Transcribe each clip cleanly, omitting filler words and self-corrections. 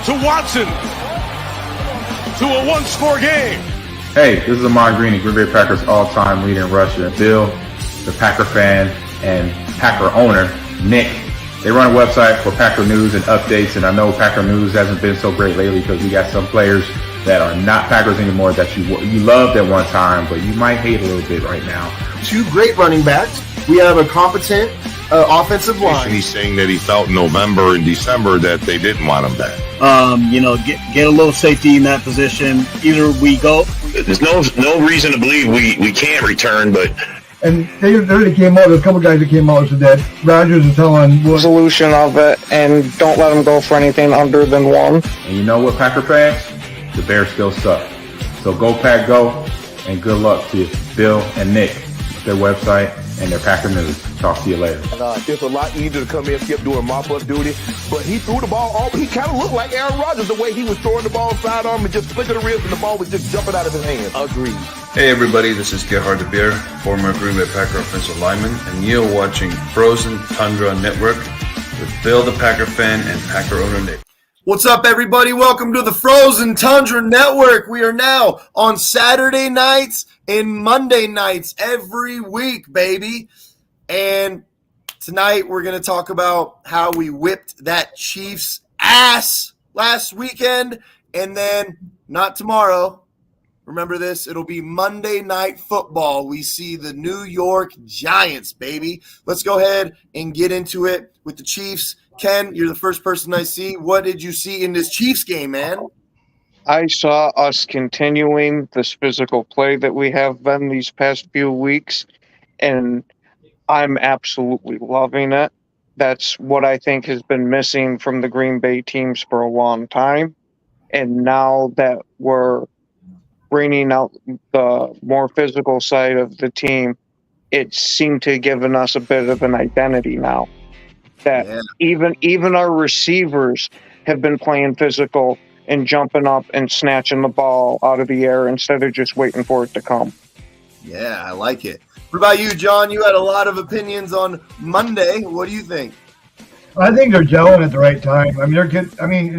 to Watson to a one-score game. Hey, this is Ahman Green, Green Bay Packers all-time leading rusher. Bill, the Packer fan and Packer owner, Nick, they run a website for Packer news and updates, and I know Packer news hasn't been so great lately because we got some players that are not Packers anymore that you loved at one time, but you might hate a little bit right now. Two great running backs. We have a competent offensive line. He's saying that he felt in November and December that they didn't want him back. Get a little safety in that position. Either we go. There's no reason to believe we can't return, but. And they already came out, there's a couple guys that came out and said that Rodgers is telling solution of it, and don't let them go for anything under than one. And you know what, Packer fans? The Bears still suck. So go Pack Go, and good luck to Bill and Nick, their website and their Packer news. Talk to you later. It's a lot easier to come in and skip doing mop-up duty, but he threw the ball all. He kind of looked like Aaron Rodgers the way he was throwing the ball sidearm and just flicking the wrist, and the ball was just jumping out of his hands. Agreed. Hey everybody, this is Gerhard de Beer, former Green Bay Packer offensive lineman, and you're watching Frozen Tundra Network with Bill the Packer fan and Packer owner Nick. What's up, everybody? Welcome to the Frozen Tundra Network. We are now on Saturday nights and Monday nights every week, baby. And tonight we're going to talk about how we whipped that Chiefs ass last weekend. And then, not tomorrow, remember this, it'll be Monday Night Football. We see the New York Giants, baby. Let's go ahead and get into it with the Chiefs. Ken, you're the first person I see. What did you see in this Chiefs game, man? I saw us continuing this physical play that we have been these past few weeks, and I'm absolutely loving it. That's what I think has been missing from the Green Bay teams for a long time. And now that we're bringing out the more physical side of the team, it seemed to have given us a bit of an identity now. That even our receivers have been playing physical and jumping up and snatching the ball out of the air instead of just waiting for it to come. Yeah, I like it. What about you, John? You had a lot of opinions on Monday. What do you think? I think they're gelling at the right time. I mean,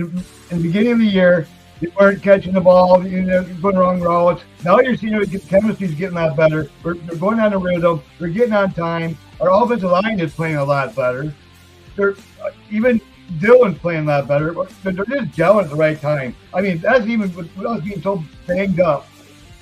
in the beginning of the year, they weren't catching the ball, going wrong routes. Now you're seeing the chemistry's getting a lot better. They're going on the rhythm. They're getting on time. Our offensive line is playing a lot better. Even Dylan's playing a lot better. They're just gelling at the right time. I mean, that's even with us being so banged up.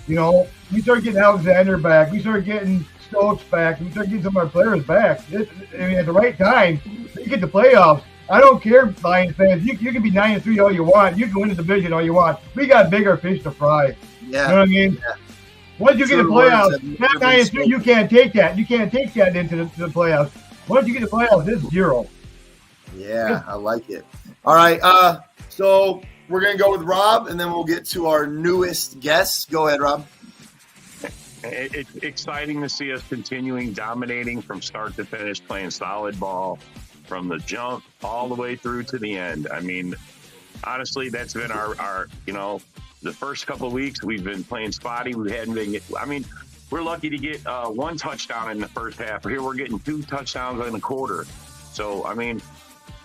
You know, we start getting Alexander back. We start getting Stokes back. We start getting some of our players back. At the right time, you get the playoffs. I don't care, Lions fans. You can be 9-3 all you want. You can win the division all you want. We got bigger fish to fry. Yeah. You know what I mean? Yeah. Once you get the playoffs, not 9-3, you can't take that. You can't take that into the playoffs. Once you get the playoffs, it's 0. Yeah, I like it. All right, so we're going to go with Rob, and then we'll get to our newest guest. Go ahead, Rob. It's exciting to see us continuing dominating from start to finish, playing solid ball from the jump all the way through to the end. I mean, honestly, that's been our the first couple of weeks we've been playing spotty. We hadn't been we're lucky to get one touchdown in the first half. Here we're getting 2 touchdowns in a quarter. So, I mean,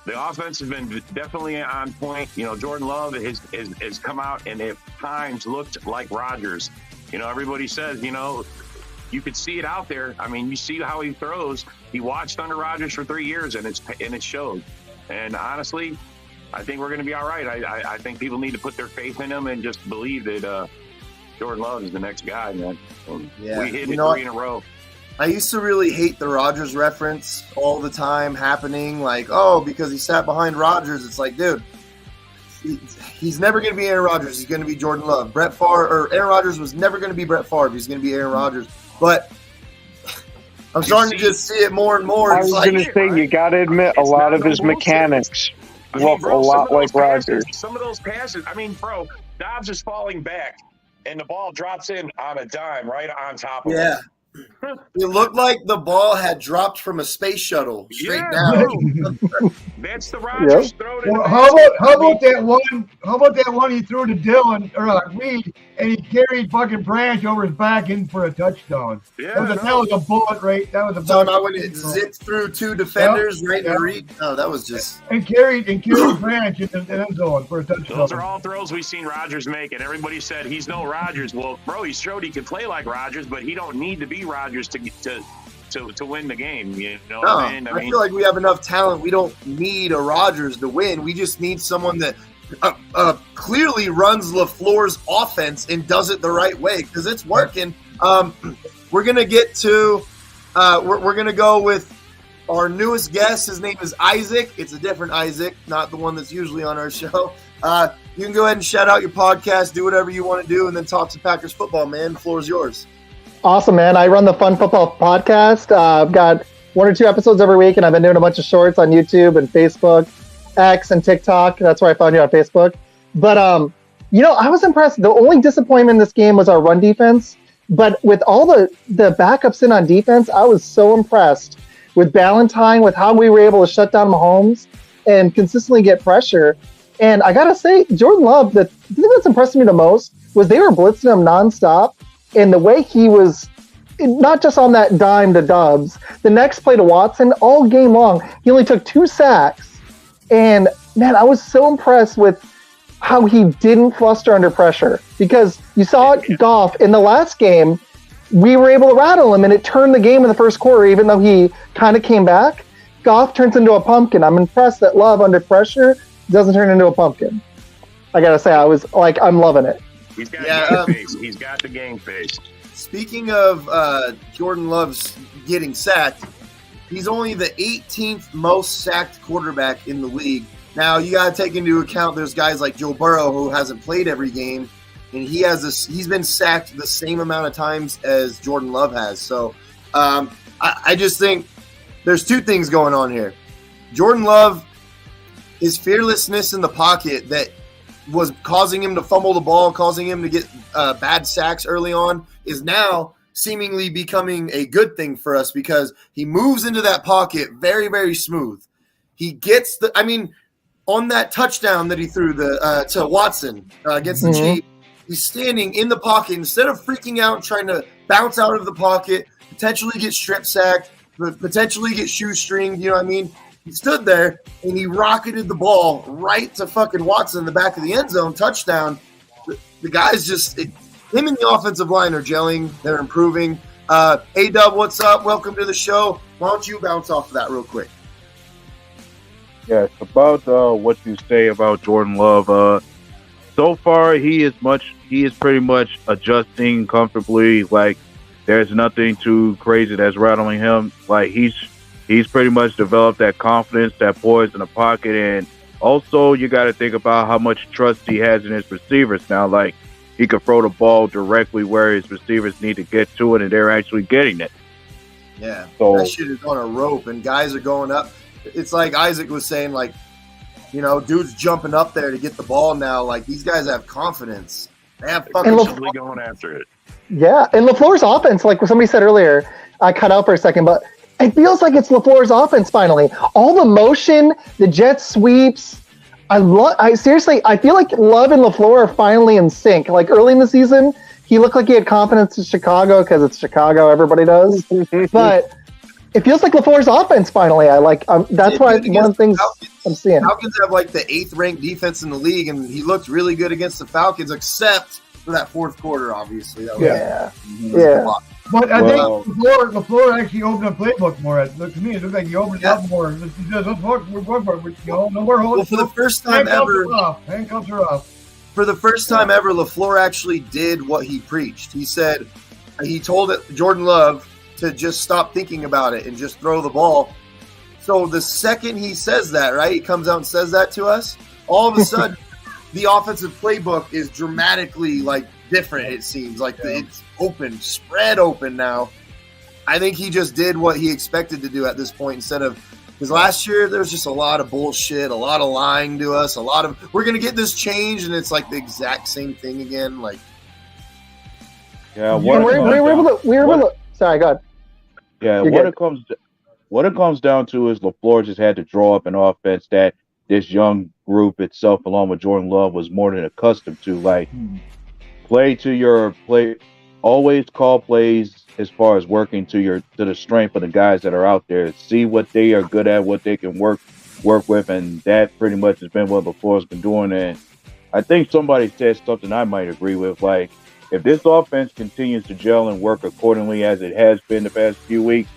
the offense has been definitely on point. You know, Jordan Love has come out and at times looked like Rodgers. You know, everybody says, you could see it out there. I mean, you see how he throws. He watched under Rodgers for 3 years, and it showed. And honestly, I think we're going to be all right. I think people need to put their faith in him and just believe that Jordan Love is the next guy, man. Yeah. We hit it 3 in a row. I used to really hate the Rodgers reference all the time happening. Like, oh, because he sat behind Rodgers. It's like, dude, he's never going to be Aaron Rodgers. He's going to be Jordan Love. Aaron Rodgers was never going to be Brett Favre. He's going to be Aaron Rodgers. But I'm starting to just see it more and more. I was going to say, you got to admit, a lot of his mechanics look a lot like Rodgers. Some of those passes, Dobbs is falling back, and the ball drops in on a dime right on top of him. Yeah. It looked like the ball had dropped from a space shuttle straight down. That's the Rodgers throw to Well, how about that one? How about that one he threw to Dylan or Reed, and he carried fucking Branch over his back in for a touchdown? Yeah, that was a bullet, right? That was a So bullet. now when it zipped through two defenders, right? Yep. Reed. No, that was just. And carried Branch in the end zone for a touchdown. Those are all throws we've seen Rodgers make, and everybody said he's no Rodgers. Well, bro, he showed he can play like Rodgers, but he don't need to be Rodgers to win the game. You know what I mean? I feel like we have enough talent. We don't need a Rodgers to win. We just need someone that clearly runs LaFleur's offense and does it the right way because it's working. We're gonna get to. We're gonna go with our newest guest. His name is Isaac. It's a different Isaac, not the one that's usually on our show. You can go ahead and shout out your podcast, do whatever you want to do, and then talk to Packers football, man. The floor is yours. Awesome, man. I run the Fun Football podcast. I've got 1 or 2 episodes every week, and I've been doing a bunch of shorts on YouTube and Facebook, X, and TikTok. That's where I found you on Facebook. But, I was impressed. The only disappointment in this game was our run defense. But with all the backups in on defense, I was so impressed with Ballantyne, with how we were able to shut down Mahomes and consistently get pressure. And I got to say, Jordan Love, the thing that's impressed me the most was they were blitzing him nonstop. And the way he was, not just on that dime to Dubs, the next play to Watson, all game long, he only took 2 sacks. And, man, I was so impressed with how he didn't fluster under pressure. Because you saw Goff in the last game, we were able to rattle him, and it turned the game in the first quarter, even though he kind of came back. Goff turns into a pumpkin. I'm impressed that Love under pressure doesn't turn into a pumpkin. I got to say, I was like, I'm loving it. He's got game face. He's got the game face. Speaking of Jordan Love's getting sacked, he's only the 18th most sacked quarterback in the league. Now, you got to take into account there's guys like Joe Burrow who hasn't played every game, and he's been sacked the same amount of times as Jordan Love has. So I just think there's 2 things going on here. Jordan Love, his fearlessness in the pocket that was causing him to fumble the ball, causing him to get bad sacks early on, is now seemingly becoming a good thing for us because he moves into that pocket very, very smooth. He gets on that touchdown that he threw to Watson against the Chiefs, he's standing in the pocket instead of freaking out and trying to bounce out of the pocket, potentially get strip sacked, potentially get shoestringed. You know what I mean? He stood there and he rocketed the ball right to fucking Watson in the back of the end zone, touchdown. The guys him and the offensive line are gelling. They're improving. A-Dub, what's up? Welcome to the show. Why don't you bounce off of that real quick? Yes, about what you say about Jordan Love. So far, he is pretty much adjusting comfortably. Like, there's nothing too crazy that's rattling him. Like, he's pretty much developed that confidence, that poise in the pocket, and also you got to think about how much trust he has in his receivers now. Like, he can throw the ball directly where his receivers need to get to it, and they're actually getting it. Yeah, so, that shit is on a rope, and guys are going up. It's like Isaac was saying, like, dudes jumping up there to get the ball now. Like, these guys have confidence. They have fucking going after it. Yeah, and LaFleur's offense, like somebody said earlier, I cut out for a second, but it feels like it's LaFleur's offense finally. All the motion, the jet sweeps. I seriously, I feel like Love and LaFleur are finally in sync. Like early in the season, he looked like he had confidence in Chicago because it's Chicago, everybody does. But it feels like LaFleur's offense finally. That's why one of the things I'm seeing. Falcons have like the 8th ranked defense in the league, and he looked really good against the Falcons, except for that 4th quarter, obviously. Yeah. But I think LaFleur actually opened the playbook more. To me, it looked like he opened it up more. Let's look, we're going for it. No more holding. Well, for the first time ever, handcuffs are off. For the first time ever, LaFleur actually did what he preached. He told Jordan Love to just stop thinking about it and just throw the ball. So the second he says that, right, he comes out and says that to us, all of a sudden the offensive playbook is dramatically different. It seems like it's open, spread open now. I think he just did what he expected to do at this point instead of because last year there was just a lot of bullshit, a lot of lying to us, a lot of we're gonna get this change and it's like the exact same thing again. Yeah, we were able to. Sorry, go ahead. Yeah, You're when good. it comes what it comes down to is LaFleur just had to draw up an offense that this young group itself, along with Jordan Love, was more than accustomed to. Like, play to your play, always call plays as far as working to the strength of the guys that are out there. See what they are good at, what they can work with, and that pretty much has been what LaFleur's been doing. And I think somebody said something I might agree with. Like, if this offense continues to gel and work accordingly as it has been the past few weeks,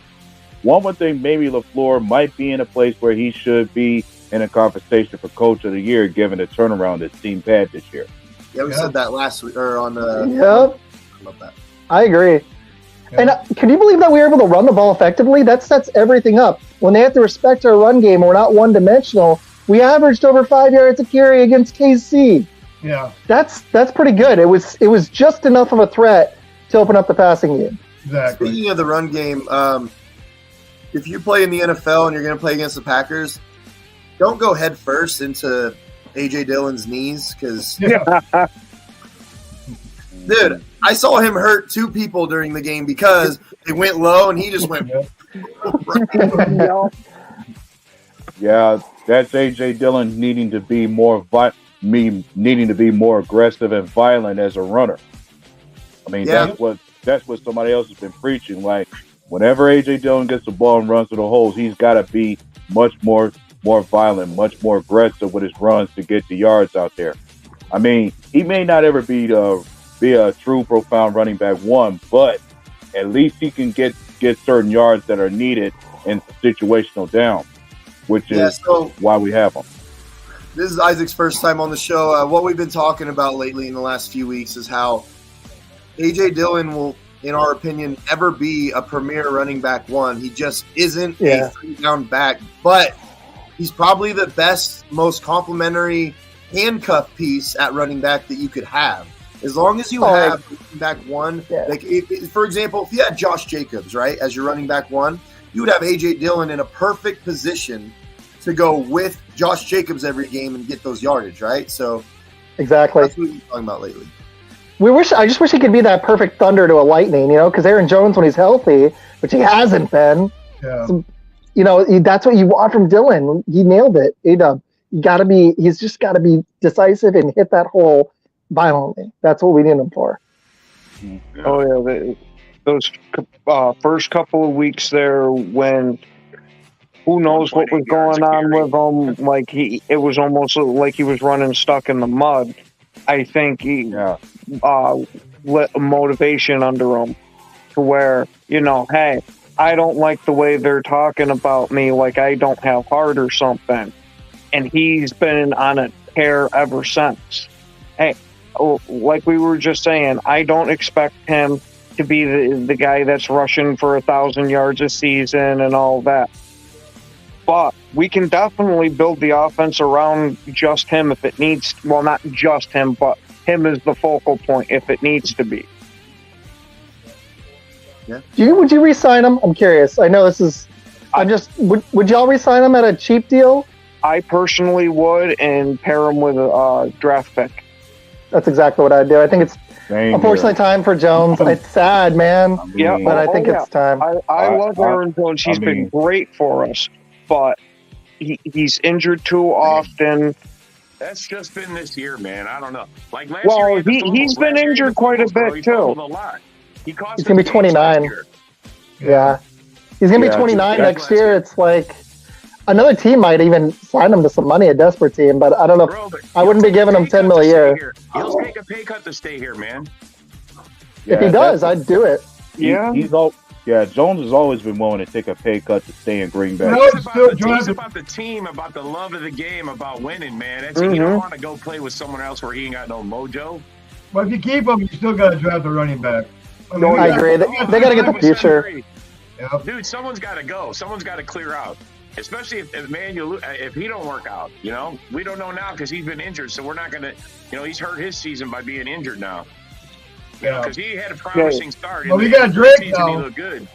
one would think maybe LaFleur might be in a place where he should be in a conversation for Coach of the Year, given the turnaround this team had this year. Yeah, we said that last week or on the. Yep. I love that. I agree. And can you believe that we were able to run the ball effectively? That sets everything up. When they have to respect our run game, we're not one-dimensional. We averaged over 5 yards a carry against KC. Yeah. That's pretty good. It was just enough of a threat to open up the passing game. Exactly. Speaking of the run game, if you play in the NFL and you're going to play against the Packers, don't go head first into A.J. Dillon's knees because, dude, I saw him hurt 2 people during the game because they went low and he just went. Yeah, that's A.J. Dillon needing to be more aggressive and violent as a runner. I mean, that's what somebody else has been preaching. Like, whenever A.J. Dillon gets the ball and runs to the holes, he's got to be much more violent, much more aggressive with his runs to get the yards out there. I mean, he may not ever be a true profound running back one, but at least he can get certain yards that are needed in situational down, which is why we have him. This is Isaac's first time on the show. What we've been talking about lately in the last few weeks is how A.J. Dillon will, in our opinion, never be a premier running back one. He just isn't a three-down back, but he's probably the best, most complimentary handcuff piece at running back that you could have. As long as you have running back one, like for example, if you had Josh Jacobs, right, as your running back one, you would have A.J. Dillon in a perfect position to go with Josh Jacobs every game and get those yardage, right? So exactly. That's what we've been talking about lately. I just wish he could be that perfect thunder to a lightning, because Aaron Jones, when he's healthy, which he hasn't been, that's what you want from Dillon. He nailed it. He's just got to be decisive and hit that hole violently. That's what we need him for. Oh yeah, those first couple of weeks there when who knows what was going on with him, like it was almost like he was running stuck in the mud. I think he lit a motivation under him to where, hey, I don't like the way they're talking about me, like I don't have heart or something. And he's been on a tear ever since. Hey, like we were just saying, I don't expect him to be the guy that's rushing for 1,000 yards a season and all that. But we can definitely build the offense around just him if it needs. Well, not just him, but him as the focal point if it needs to be. Yeah. Would you re-sign him? I'm curious. I know this is. Would y'all re-sign him at a cheap deal? I personally would, and pair him with a draft pick. That's exactly what I'd do. I think it's unfortunately time for Jones. It's sad, man. But I think it's time. I love Aaron Jones. He's been great for us, but he's injured too often. That's just been this year, man. I don't know. Like last year, he's been injured quite a bit too. He's going to be 29. Yeah. He's going to be 29 next year. It's like another team might even sign him to some money, a desperate team, but I don't know. I wouldn't be giving him $10 million a year. He'll take a pay cut to stay here, man. If he does, I'd do it. Jones has always been willing to take a pay cut to stay in Green Bay. It's about the team, about the love of the game, about winning, man. You don't want to go play with someone else where he ain't got no mojo. But if you keep him, you still got to draft a running back. I agree. They got to get the future. Yep. Dude, someone's got to go. Someone's got to clear out. Especially if he don't work out, we don't know now because he's been injured. So we're not going to, he's hurt his season by being injured now. Because he had a promising start. Well, we got Drake now. He looked good.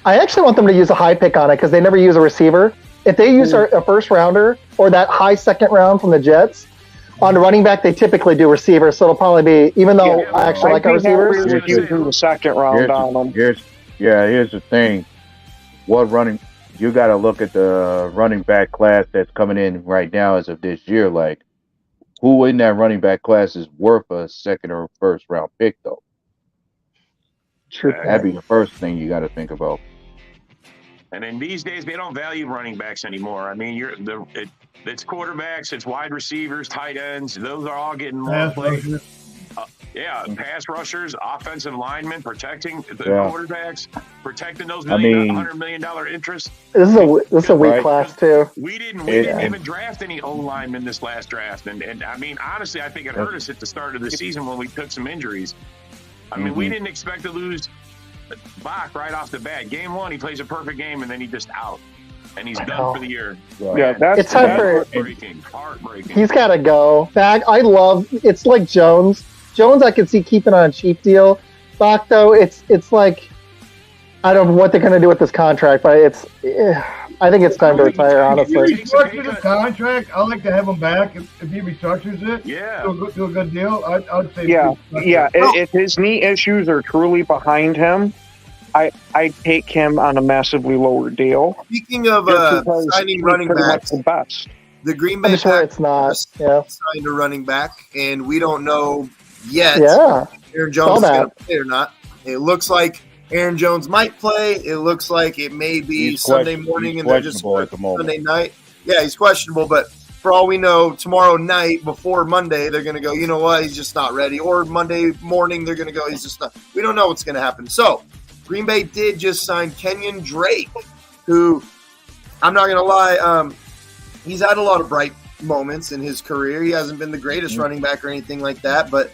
I actually want them to use a high pick on it because they never use a receiver. If they use a first rounder or that high second round from the Jets on the running back, they typically do receiver. So it'll probably be, even though I actually like our receivers. Using the second round on them. Here's the thing. What you got to look at the running back class that's coming in right now as of this year. Like, who in that running back class is worth a second or first round pick, though? True. That'd be the first thing you got to think about. And in these days, they don't value running backs anymore. I mean, it's quarterbacks, it's wide receivers, tight ends. Those are all getting more play. Pass rushers, offensive linemen, protecting the quarterbacks, protecting those $100 million interests. This is a weak class too. We didn't even draft any O linemen this last draft, and I mean, honestly, I think it hurt us at the start of the season when we took some injuries. I mean, we didn't expect to lose Bach right off the bat. Game 1, he plays a perfect game, and then he just out, and he's done for the year. Yeah, that's heartbreaking. He's got to go back. It's like Jones. Jones, I could see keeping on a cheap deal. Bach, though, it's like, I don't know what they're going to do with this contract, but I think it's time to retire, honestly. If he restructures his contract, I'd like to have him back. If he restructures it, do a good deal, I'd say. If his knee issues are truly behind him, I'd take him on a massively lower deal. Speaking of signing running backs, the best. The Green Bay Packers signed a running back, and we don't know yet Aaron Jones is going to play or not. It looks like Aaron Jones might play. It looks like it may be Sunday morning, and they're just Sunday night. Yeah, he's questionable, but for all we know, tomorrow night before Monday, they're going to go, you know what, he's just not ready. Or Monday morning, they're going to go, he's just not. We don't know what's going to happen. So Green Bay did just sign Kenyon Drake, who, I'm not going to lie, he's had a lot of bright moments in his career. He hasn't been the greatest running back or anything like that, but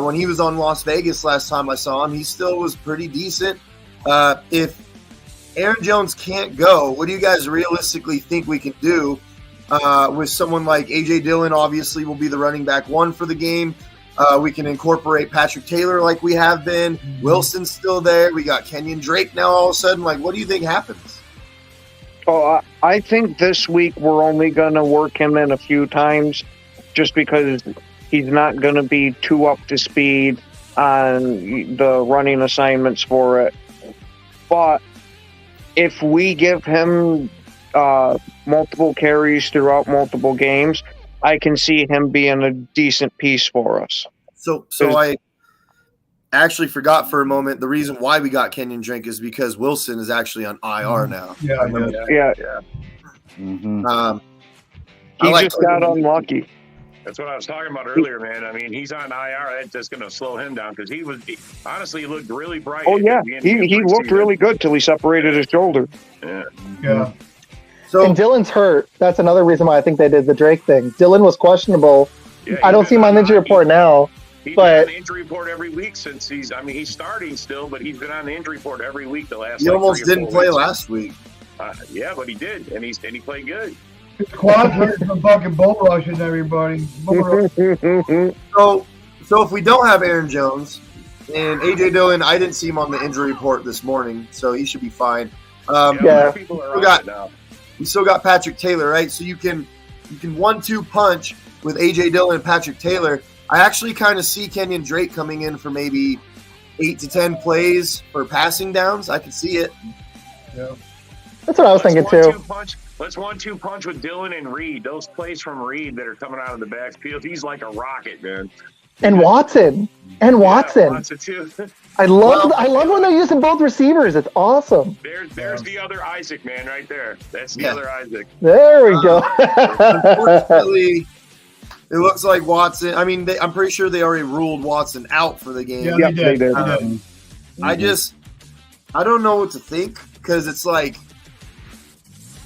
when he was on Las Vegas last time I saw him, he still was pretty decent. If Aaron Jones can't go, what do you guys realistically think we can do with someone like A.J. Dillon? Obviously will be the running back 1 for the game. We can incorporate Patrick Taylor like we have been. Wilson's still there. We got Kenyon Drake now all of a sudden. Like, what do you think happens? Oh, I think this week we're only going to work him in a few times just because he's not going to be too up to speed on the running assignments for it. But if we give him multiple carries throughout multiple games, I can see him being a decent piece for us. So I actually forgot for a moment the reason why we got Kenyon Drake is because Wilson is actually on IR now. Yeah. He just got unlucky. That's what I was talking about earlier, man. I mean, he's on IR. That's just going to slow him down because he honestly looked really bright. Oh, yeah. He looked really good till he separated his shoulder. Yeah. And Dillon's hurt. That's another reason why I think they did the Drake thing. Dillon was questionable. I don't see him on the injury report now. He's but been on the injury report every week since he's starting still, but he's been on the injury report every week the last. He almost didn't play last week. Yeah, but he did, and he played good. His quads hurt from fucking bull rushing everybody. So if we don't have Aaron Jones and A.J. Dillon, I didn't see him on the injury report this morning, so he should be fine. We still got Patrick Taylor, right? So you can 1-2 punch with A.J. Dillon and Patrick Taylor. I actually kind of see Kenyon Drake coming in for maybe 8 to 10 plays for passing downs. I can see it. Yeah. That's what I was thinking too. Let's 1-2 punch with Dillon and Reed. Those plays from Reed that are coming out of the backfield, he's like a rocket, man. And Watson. Watson too. I love when they're using both receivers. It's awesome. There's the other Isaac, man, right there. That's the other Isaac. There we go. Unfortunately, it looks like Watson. I mean, I'm pretty sure they already ruled Watson out for the game. Yeah, they did. I don't know what to think because it's like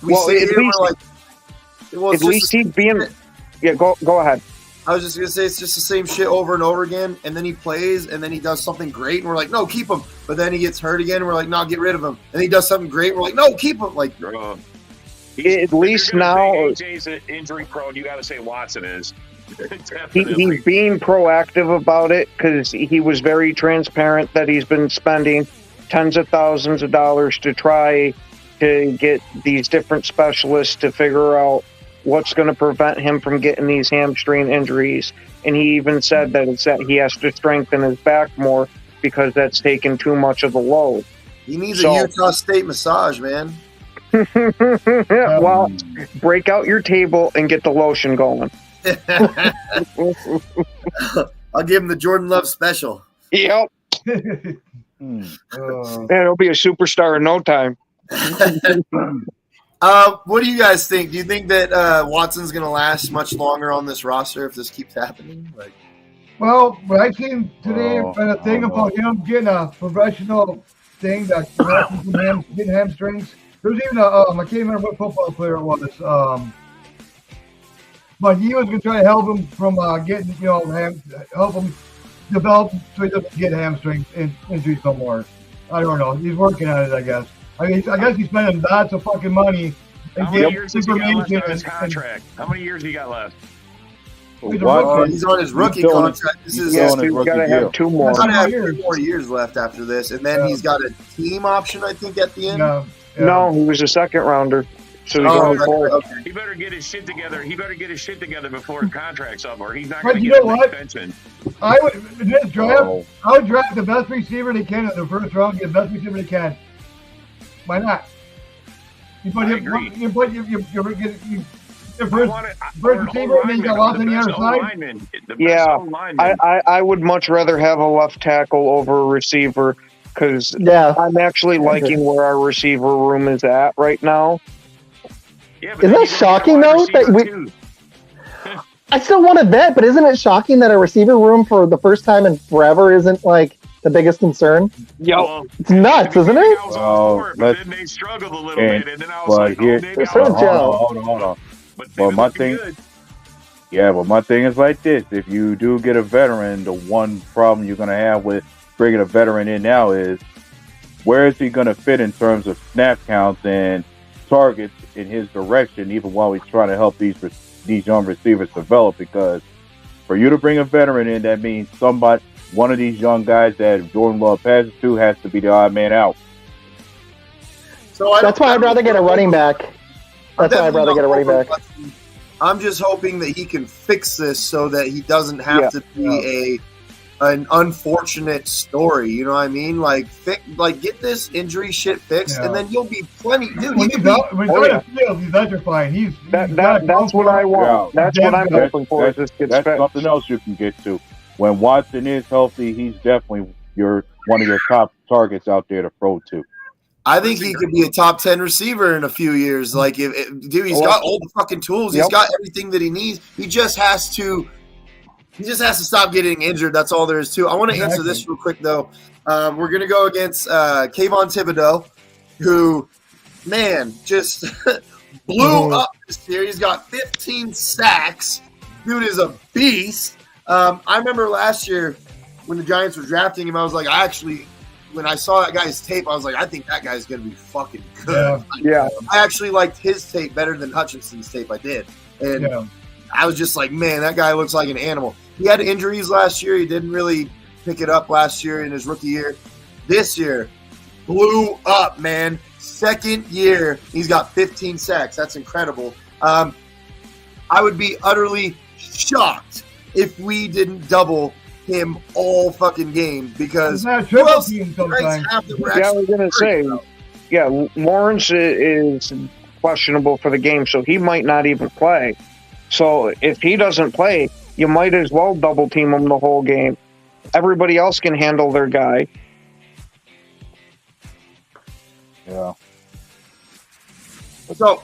at least he's being. Yeah, go ahead. I was just gonna say it's just the same shit over and over again, and then he plays, and then he does something great, and we're like, no, keep him. But then he gets hurt again, and we're like, no, get rid of him. And he does something great, and we're like, no, keep him. Like, at least now, AJ's injury prone. You got to say Watson is. He's being proactive about it because he was very transparent that he's been spending tens of thousands of dollars to try to get these different specialists to figure out what's going to prevent him from getting these hamstring injuries. And he even said that he has to strengthen his back more because that's taking too much of the load. He needs a Utah State massage, man. Well, break out your table and get the lotion going. I'll give him the Jordan Love special. Yep. And it'll be a superstar in no time. What do you guys think? Do you think that Watson's going to last much longer on this roster if this keeps happening? Like, well, what I seen today, a thing about him getting a professional thing that getting hamstrings. There's even I can't remember what football player it was. But he was going to try to help him from getting, help him develop so he doesn't get hamstring injuries no more. I don't know. He's working on it, I guess. I guess he's spending lots of fucking money. How many years has he got left on his contract? How many years he got left? He's on his rookie contract. This is he's got to have 2 more. He's got to have 2 more years left after this, and then he's got a team option, I think, at the end. No, he was a second rounder. So he better get his shit together. He better get his shit together before his contract's up, or he's not But going to you get know an what? extension. I would in this draft. I would draft the best receiver they can in the first round. Get the best receiver they can. Why not? You put him. You put your first receiver, and then you got Watson on the other side. Yeah, I would much rather have a left tackle over a receiver because I'm actually liking where our receiver room is at right now. Yeah, isn't that shocking though? That I still want to bet, but isn't it shocking that a receiver room for the first time in forever isn't like the biggest concern? Yep. It's nuts, isn't it? But then they struggled a little bit, and then I was like, maybe hold on. Well, my thing, but my thing is like this: if you do get a veteran, the one problem you're going to have with bringing a veteran in now is where is he going to fit in terms of snap counts and targets in his direction, even while he's trying to help these young receivers develop. Because for you to bring a veteran in, that means one of these young guys that Jordan Love passes to has to be the odd man out. So that's why I'd rather get a running back. That's why I'd rather get a running back. I'm just hoping that he can fix this so that he doesn't have to be an unfortunate story. You know what I mean? Like, get this injury shit fixed, and then you'll be plenty. Dude, when he's out of field, he's electrifying. That's what I want. That's what I'm hoping for. That's something else you can get to. When Watson is healthy, he's definitely one of your top targets out there to throw to. I think he could be a top 10 receiver in a few years. Like, dude, he's got all the fucking tools. He's got everything that he needs. He just has to stop getting injured. That's all there is to it. I want to answer this real quick, though. We're going to go against Kayvon Thibodeau, who, man, just blew up this year. He's got 15 sacks. Dude is a beast. I remember last year when the Giants were drafting him, I was like, when I saw that guy's tape, I was like, I think that guy's going to be fucking good. Yeah. I actually liked his tape better than Hutchinson's tape. I did. And I was just like, man, that guy looks like an animal. He had injuries last year. He didn't really pick it up last year in his rookie year. This year, blew up, man. Second year, he's got 15 sacks. That's incredible. I would be utterly shocked if we didn't double him all fucking game because I was going to say, Lawrence is questionable for the game, so he might not even play. So if he doesn't play, you might as well double team him the whole game. Everybody else can handle their guy. Yeah. So,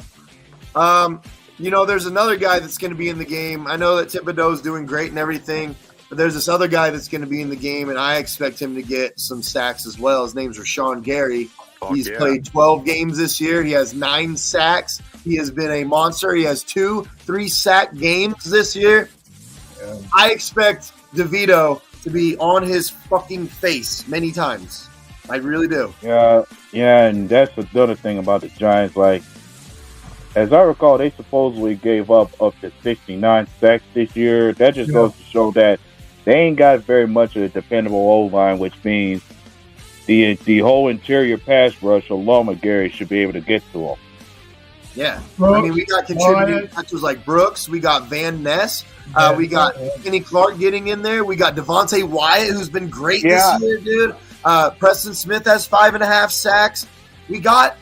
there's another guy that's going to be in the game. I know that Thibodeau's doing great and everything, but there's this other guy that's going to be in the game, and I expect him to get some sacks as well. His name's Rashawn Gary. He's played 12 games this year. He has 9 sacks. He has been a monster. He has 2-3 sack games this year. Yeah. I expect DeVito to be on his fucking face many times. I really do. Yeah, and that's the other thing about the Giants. Like, as I recall, they supposedly gave up to 69 sacks this year. That just goes to show that they ain't got very much of a dependable O-line, which means the whole interior pass rush along with Gary should be able to get to him. Yeah. I mean, we got contributing catchers like Brooks. We got Van Ness. We got Kenny Clark getting in there. We got Devontae Wyatt, who's been great this year, dude. Preston Smith has 5.5 sacks. We got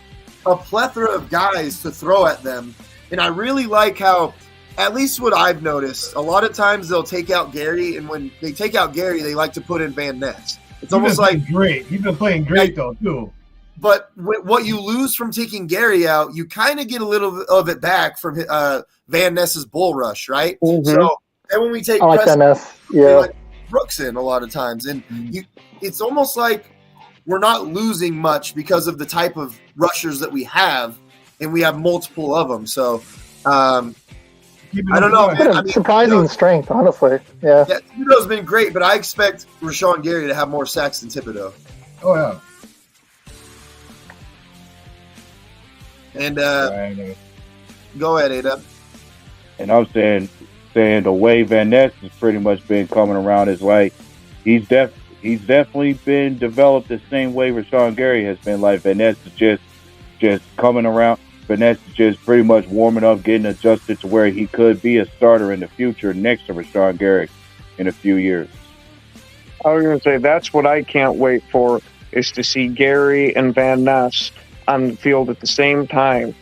a plethora of guys to throw at them. And I really like how, at least what I've noticed, a lot of times they'll take out Gary, and when they take out Gary, they like to put in Van Ness. It's almost like great. He's been playing great though too. But what you lose from taking Gary out, you kind of get a little of it back from Van Ness's bull rush, right? Mm-hmm. So, and when we take I like Van Ness. Yeah. like Brooks in a lot of times, and it's almost like we're not losing much because of the type of rushers that we have, and we have multiple of them. So, I don't know. Bit of surprising strength, honestly. Yeah. Thibodeau's been great, but I expect Rashawn Gary to have more sacks than Thibodeau. Oh yeah. And go ahead, Ada. And I'm saying the way Van Ness has pretty much been coming around is like he's definitely been developed the same way Rashawn Gary has been. Like Van Ness is just coming around. Van Ness is just pretty much warming up, getting adjusted to where he could be a starter in the future next to Rashawn Gary in a few years. I was going to say that's what I can't wait for, is to see Gary and Van Ness on the field at the same time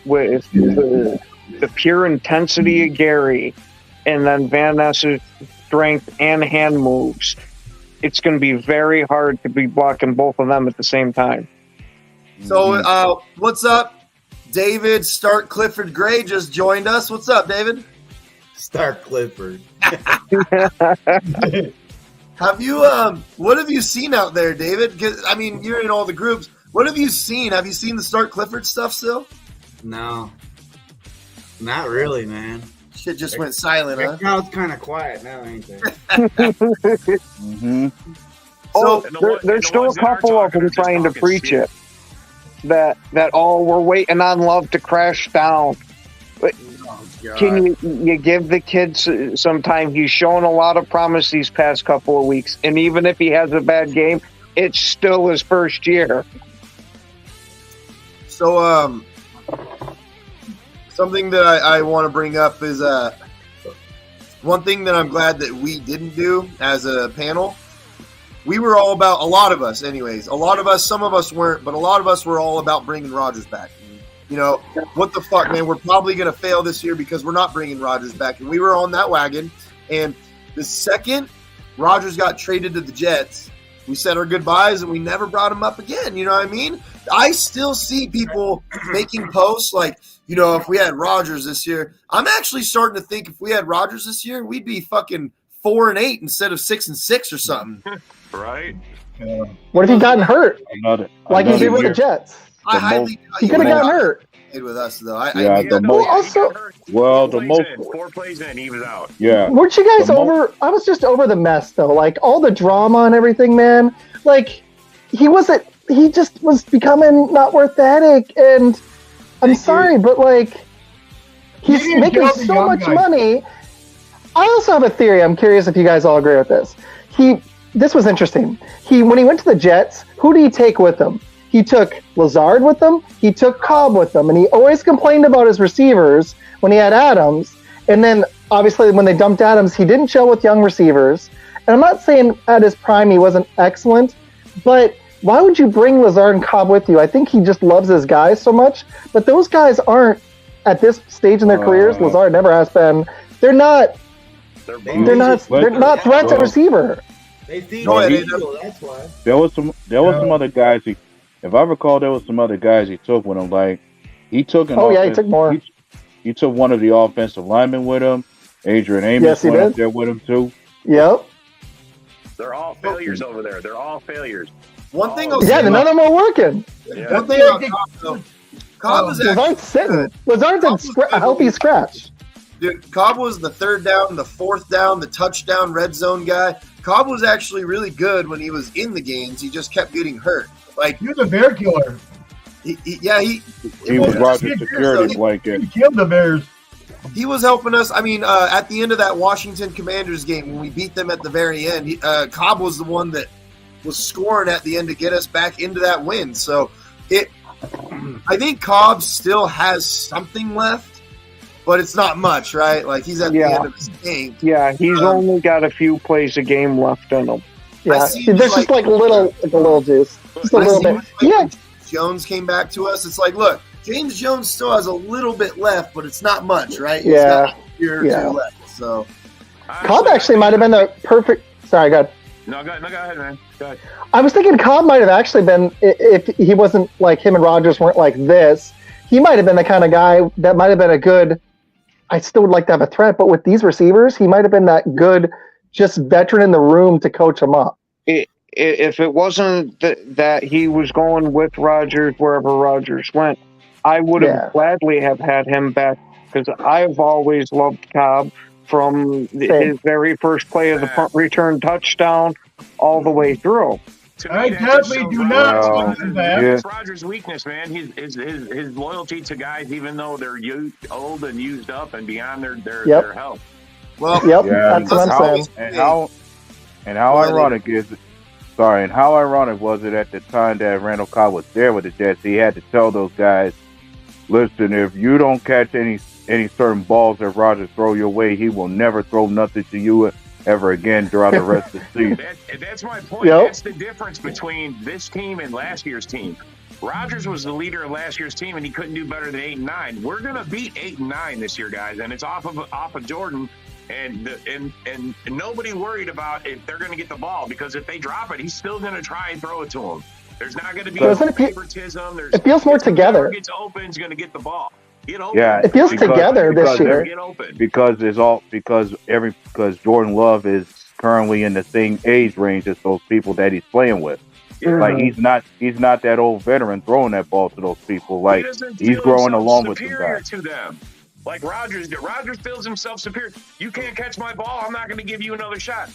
with the pure intensity of Gary and then Van Ness's strength and hand moves. It's going to be very hard to be blocking both of them at the same time. So, what's up? David Stark Clifford Gray just joined us. What's up, David? Stark Clifford. Have you what have you seen out there, David? 'Cause, I mean, you're in all the groups. What have you seen? Have you seen the Stark Clifford stuff still? No. Not really, man. Shit just went silent, huh? Now it's kind of quiet now, ain't there? Mm-hmm. Oh, there's still a couple of them trying to preach it. That we're waiting on Love to crash down. Can you give the kids some time? He's shown a lot of promise these past couple of weeks, and even if he has a bad game, it's still his first year. So, something that I want to bring up is one thing that I'm glad that we didn't do as a panel. We were all about, a lot of us anyways, a lot of us, some of us weren't, but a lot of us were all about bringing Rodgers back. You know, what the fuck, man? We're probably going to fail this year because we're not bringing Rodgers back. And we were on that wagon. And the second Rodgers got traded to the Jets, we said our goodbyes and we never brought him up again. You know what I mean? I still see people making posts like, you know, if we had Rodgers this year, I'm actually starting to think if we had Rodgers this year, we'd be fucking 4-8 instead of 6-6 or something. Right? What if he gotten hurt? Like he did with the Jets? He could have gotten hurt. With us though, Four plays in, he was out. Yeah. Weren't you guys over? I was just over the mess though. Like all the drama and everything, man. Like he wasn't. He just was becoming not worth the headache. And I'm sorry, but like he's making so much money. I also have a theory. I'm curious if you guys all agree with this. This was interesting. When he went to the Jets, who did he take with him? He took Lazard with him. He took Cobb with him. And he always complained about his receivers when he had Adams. And then, obviously, when they dumped Adams, he didn't gel with young receivers. And I'm not saying at his prime he wasn't excellent, but why would you bring Lazard and Cobb with you? I think he just loves his guys so much. But those guys aren't, at this stage in their careers, Lazard never has been. They're not threats at receiver. They feed that's why. There was some other guys. If I recall, there was some other guys he took with him. Like he took he took more. He took one of the offensive linemen with him. Adrian Amos went up there with him too. Yep. They're all failures over there. They're all failures. One thing, none of them are working. Yeah. One thing about Cobb is Lazard's sitting. Lazard's a healthy scratch. Dude, Cobb was the third down, the fourth down, the touchdown, red zone guy. Cobb was actually really good when he was in the games. He just kept getting hurt. Like he was a bear killer. He was Rodgers' security blanket. He killed the Bears. He was helping us. I mean, at the end of that Washington Commanders game when we beat them at the very end, Cobb was the one that was scoring at the end to get us back into that win. So I think Cobb still has something left, but it's not much, right? Like he's at the end of his game. Yeah, he's only got a few plays a game left in him. Yeah, there's just like a little juice, just a little bit. Jones came back to us. It's like, look, James Jones still has a little bit left, but it's not much, right? He's Yeah. got a year or two left. So Cobb actually might have been the perfect. Sorry, go ahead. No, go ahead, man. Go ahead. I was thinking Cobb might have actually been, if he wasn't like him and Rodgers weren't like this, he might have been the kind of guy that might have been a good. I still would like to have a threat, but with these receivers, he might have been that good, just veteran in the room to coach him up. If it wasn't that he was going with Rodgers wherever Rodgers went, I would have gladly have had him back because I've always loved Cobb from his very first play of the punt return touchdown all the way through. I definitely do not. That's Rodgers' weakness, man. His loyalty to guys, even though they're old and used up and beyond their health. Well, that's what I'm saying. And how ironic is it? Sorry, and how ironic was it at the time that Randall Cobb was there with the Jets? He had to tell those guys, "Listen, if you don't catch any certain balls that Rodgers throw your way, he will never throw nothing to you ever again throughout the rest of the season." That's my point. That's the difference between this team and last year's team. Rodgers was the leader of last year's team, and he couldn't do better than 8-9. We're gonna beat 8-9 this year, guys, and it's off of Jordan. And nobody worried about if they're going to get the ball because if they drop it, he's still going to try and throw it to them. There's not going to be favoritism. It feels more together. Whoever gets open is going to get the ball. Get open. Yeah, it feels together this year. Get open. Because Jordan Love is currently in the same age range as those people that he's playing with. Like he's not that old veteran throwing that ball to those people. Like he's growing along with them guys. To them. Like Rodgers feels himself superior. You can't catch my ball. I'm not going to give you another shot.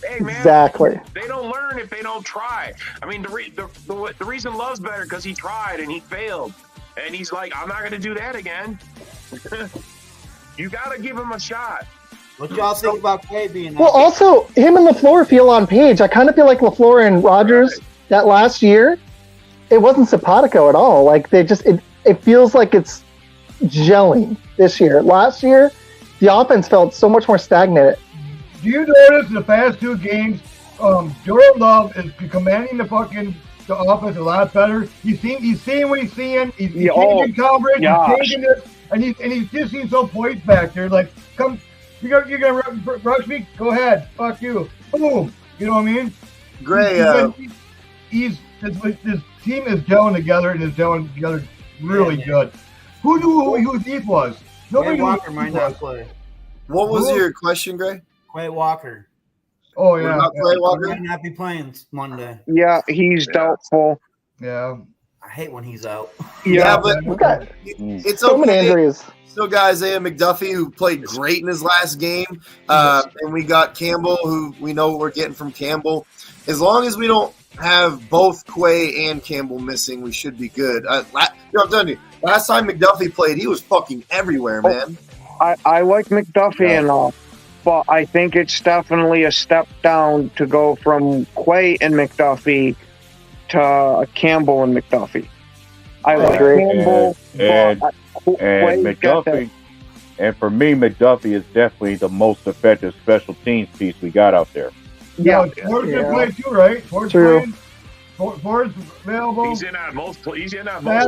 Hey, man. Exactly. They don't learn if they don't try. I mean, the reason Love's better because he tried and he failed. And he's like, I'm not going to do that again. You got to give him a shot. What y'all think about Clay being Well, also, him and LaFleur feel on page. I kind of feel like LaFleur and Rodgers that last year, it wasn't simpatico at all. Like, they just, it feels like it's gelling this year. Last year, the offense felt so much more stagnant. Do you notice in the past two games, Jordan Love is commanding the offense a lot better. He's seeing what he's seeing. He's changing coverage. He's changing it, and he's just seeing some points back there. Like, come, you're gonna rush me? Go ahead. Fuck you. Boom. You know what I mean? Gray. His team is gelling together and is gelling together really good. Who knew who Heath was? Nobody knew Walker might not play. What was your question, Gray? Quay Walker. Oh yeah, Quay Walker might not be playing Monday. Yeah, he's doubtful. Yeah, I hate when he's out. Yeah, but it's so many okay. injuries. Still got Isaiah McDuffie, who played great in his last game, and we got Campbell, who we know what we're getting from Campbell. As long as we don't have both Quay and Campbell missing, we should be good. I'm telling you, last time McDuffie played, he was fucking everywhere, man. I like McDuffie and all, but I think it's definitely a step down to go from Quay and McDuffie to Campbell and McDuffie. I like Campbell, and McDuffie. And for me, McDuffie is definitely the most effective special teams piece we got out there. Yeah, Ford's gonna play too, right? Ford's playing. Ford's available. He's in on most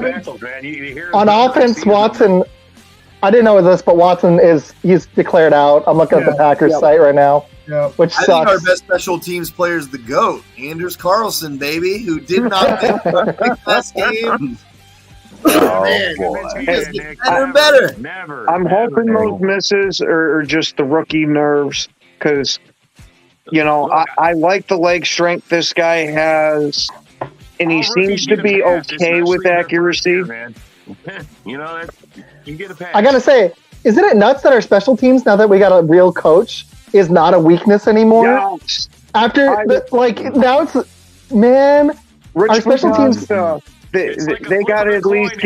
battles, man. You hear on offense, Watson. I didn't know this, but Watson he's declared out. I'm looking at the Packers site right now, which sucks. I think our best special teams player is the GOAT, Anders Carlson, baby, who did not pick last game. Oh, man, boy. Better and better. I'm hoping those misses are just the rookie nerves because, I like the leg strength this guy has, and he seems to be okay with accuracy. You get a pass. I gotta say, isn't it nuts that our special teams, now that we got a real coach, is not a weakness anymore? Yes. Now it's, man, our special teams. They got to at least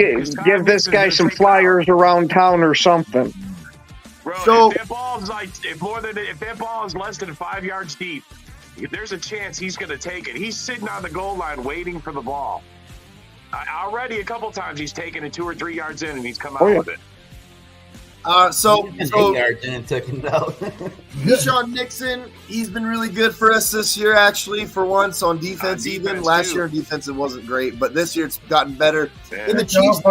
give this guy some flyers around town or something. Bro, if that ball is less than 5 yards deep, there's a chance he's going to take it. He's sitting on the goal line waiting for the ball. Already a couple times he's taken it 2 or 3 yards in and he's come out with it. So and took him out. Deshaun Nixon, he's been really good for us this year, actually, for once on defense. Even last year on defense, it wasn't great, but this year it's gotten better. In the Chiefs,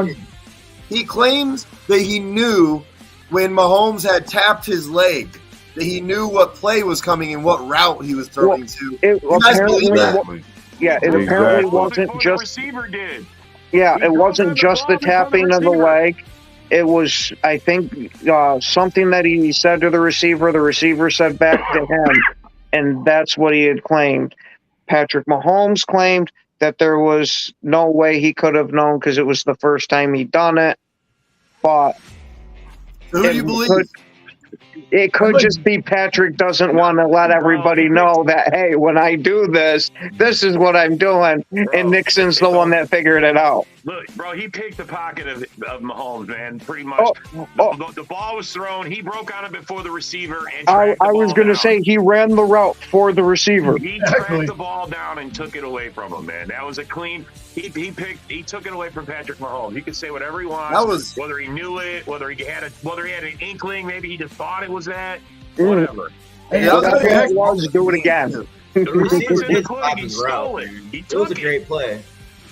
he claims that he knew when Mahomes had tapped his leg, that he knew what play was coming and what route he was throwing to. You guys believe that? Yeah, it apparently wasn't just receiver did. Yeah, it wasn't just the tapping of the leg. It was, I think, something that he said to the receiver said back to him, and that's what he had claimed. Patrick Mahomes claimed that there was no way he could have known because it was the first time he'd done it. But who do you believe? It could just be Patrick doesn't want to let everybody know that, hey, when I do this, this is what I'm doing. And Nixon's the one that figured it out. Look, bro, he picked the pocket of Mahomes, man, pretty much. The ball was thrown. He broke on it before the receiver. And I was going to say he ran the route for the receiver. He tracked the ball down and took it away from him, man. That was a clean. He took it away from Patrick Mahomes. He could say whatever he wants. Whether he knew it, whether he had an inkling, maybe he just thought it was that. Whatever. Do it again. The receiver in the clip, he stole it. He took it. It was a great play.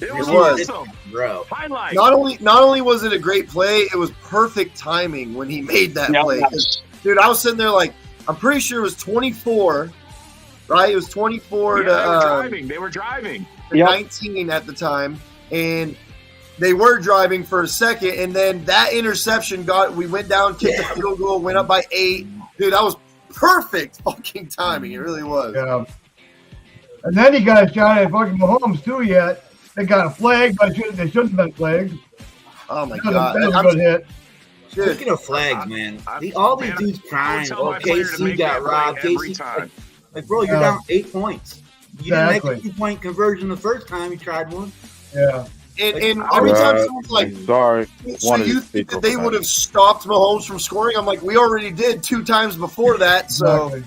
It was awesome. Bro. Highlight. Not only was it a great play, it was perfect timing when he made that play. Dude, I was sitting there like, I'm pretty sure it was 24, right? It was 24 They were driving. 19 at the time, and they were driving for a second, and then that interception we went down, kicked the field goal, went up by 8. Dude, that was perfect fucking timing. It really was. Yeah. And then he got a shot at fucking Mahomes too. Yet they got a flag, but they shouldn't have been flagged. Oh my god, that was a good hit. Speaking of flags, man, all these dudes crying. KC got robbed. KC, like, bro, you're down 8 points. You didn't make a 2-point conversion the first time you tried one. Yeah. And every time someone's like, sorry, so you think that they would have stopped Mahomes from scoring? I'm like, we already did 2 times before that, so.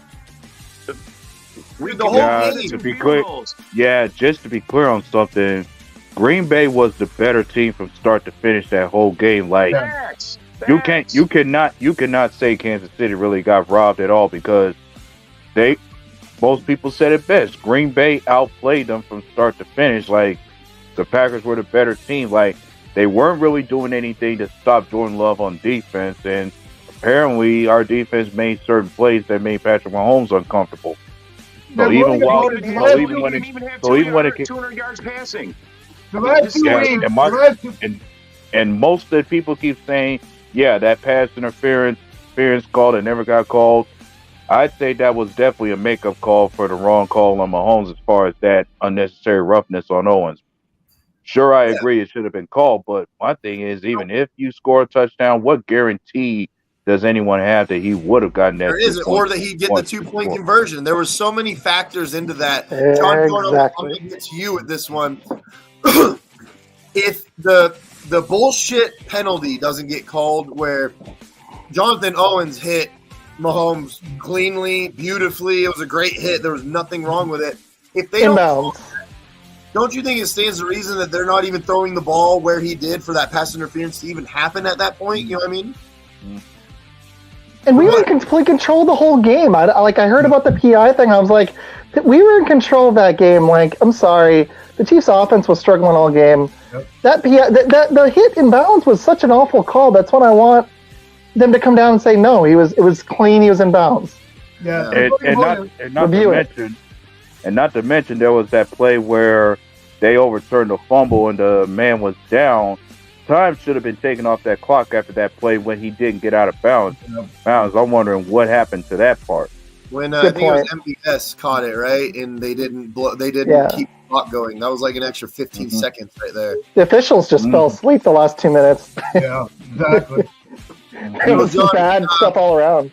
The whole game. To be clear, just to be clear on something, Green Bay was the better team from start to finish that whole game. Like you cannot say Kansas City really got robbed at all because most people said it best. Green Bay outplayed them from start to finish. Like the Packers were the better team. Like they weren't really doing anything to stop Jordan Love on defense, and apparently our defense made certain plays that made Patrick Mahomes uncomfortable. So even when it 200 yards passing. And most of the people keep saying, that pass interference call that never got called. I'd say that was definitely a makeup call for the wrong call on Mahomes as far as that unnecessary roughness on Owens. Sure, I agree it should have been called, but my thing is, even if you score a touchdown, what guarantee does anyone have that he would have gotten that? There isn't, or that he'd get the 2-point conversion. There were so many factors into that. John Jordan, I'm going to get to you with this one. If the bullshit penalty doesn't get called where Jonathan Owens hit Mahomes cleanly, beautifully, it was a great hit. There was nothing wrong with it. If they don't you think it stands to reason that they're not even throwing the ball where he did for that pass interference to even happen at that point? You know what I mean? And we were in complete control the whole game. I heard about the PI thing. I was like, we were in control of that game. Like, I'm sorry, the Chiefs' offense was struggling all game. Yep. That PI, the hit in bounds was such an awful call. That's what I want them to come down and say no. It was clean. He was in bounds. Yeah, and not to mention there was that play where they overturned a fumble and the man was down. Time should have been taken off that clock after that play when he didn't get out of bounds. I'm wondering what happened to that part. When I think it was MVS caught it, right, and they didn't keep the clock going. That was like an extra 15 seconds right there. The officials just fell asleep the last 2 minutes. Yeah, exactly. It was John, bad stuff all around.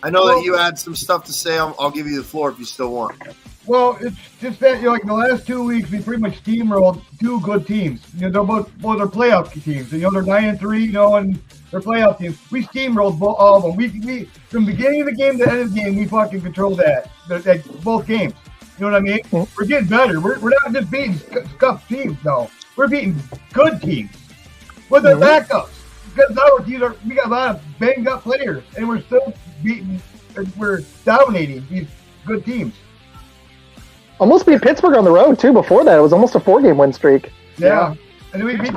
I know that you had some stuff to say. I'll give you the floor if you still want. Well, it's just that like in the last 2 weeks, we pretty much steamrolled 2 good teams. They're both they're playoff teams. They're 9-3, and they're playoff teams. We steamrolled all of them. We from the beginning of the game to the end of the game, we fucking controlled that both games. You know what I mean? We're getting better. We're not just beating scuffed teams. No, we're beating good teams with their backups. because now we got a lot of banged up players, and we're still beating, we're dominating these good teams. Almost beat Pittsburgh on the road too. Before that, it was almost a 4-game win streak. Yeah, and then we beat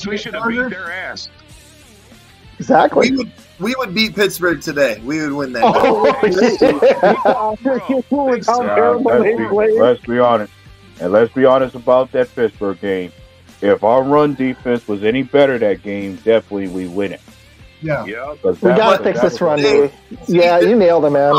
we should have beat their ass. Exactly. We would beat Pittsburgh today. We would win that. Let's be honest. And let's be honest about that Pittsburgh game. If our run defense was any better that game, definitely we win it. Yeah. We got to fix this run, dude. Yeah, you nailed it, man.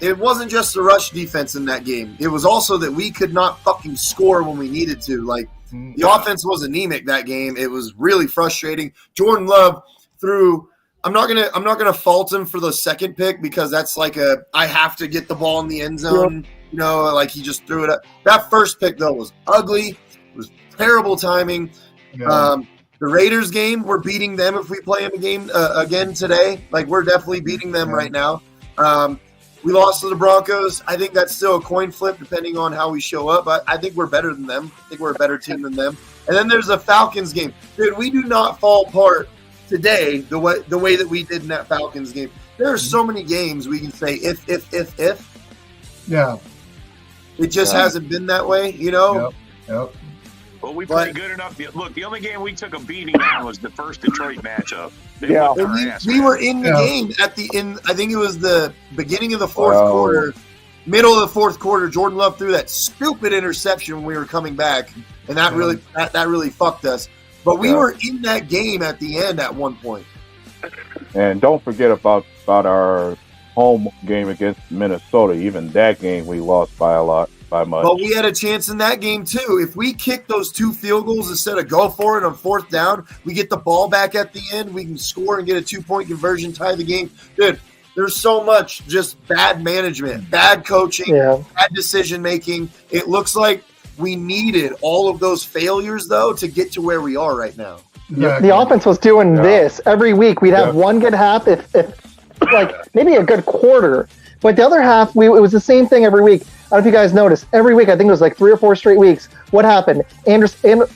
It wasn't just the rush defense in that game. It was also that we could not fucking score when we needed to. Like, the offense was anemic that game. It was really frustrating. Jordan Love threw – I'm not gonna fault him for the second pick because that's like I have to get the ball in the end zone. You know, like he just threw it up. That first pick, though, was ugly. It was terrible timing. Yeah. The Raiders game, we're beating them if we play them again today. Like, we're definitely beating them right now. We lost to the Broncos. I think that's still a coin flip depending on how we show up. But I think we're better than them. I think we're a better team than them. And then there's the Falcons game. Dude, we do not fall apart today the way that we did in that Falcons game. There are so many games we can say if. Yeah. It just hasn't been that way, you know? Yep. Well, we played good enough. Look, the only game we took a beating on was the first Detroit matchup. We were in the game I think it was the beginning of the fourth quarter, middle of the fourth quarter. Jordan Love threw that stupid interception when we were coming back, and that really fucked us. But we were in that game at the end at one point. And don't forget about our home game against Minnesota. Even that game we lost by much. But we had a chance in that game too. If we kick those 2 field goals instead of go for it on fourth down, we get the ball back at the end, we can score and get a 2-point conversion, tie the game. Dude, there's so much just bad management, bad coaching, bad decision making. It looks like we needed all of those failures though to get to where we are right now. The offense was doing this every week. We'd have one good half, if like maybe a good quarter, but the other half it was the same thing every week. I don't know if you guys noticed. Every week, I think it was like 3 or 4 straight weeks. What happened?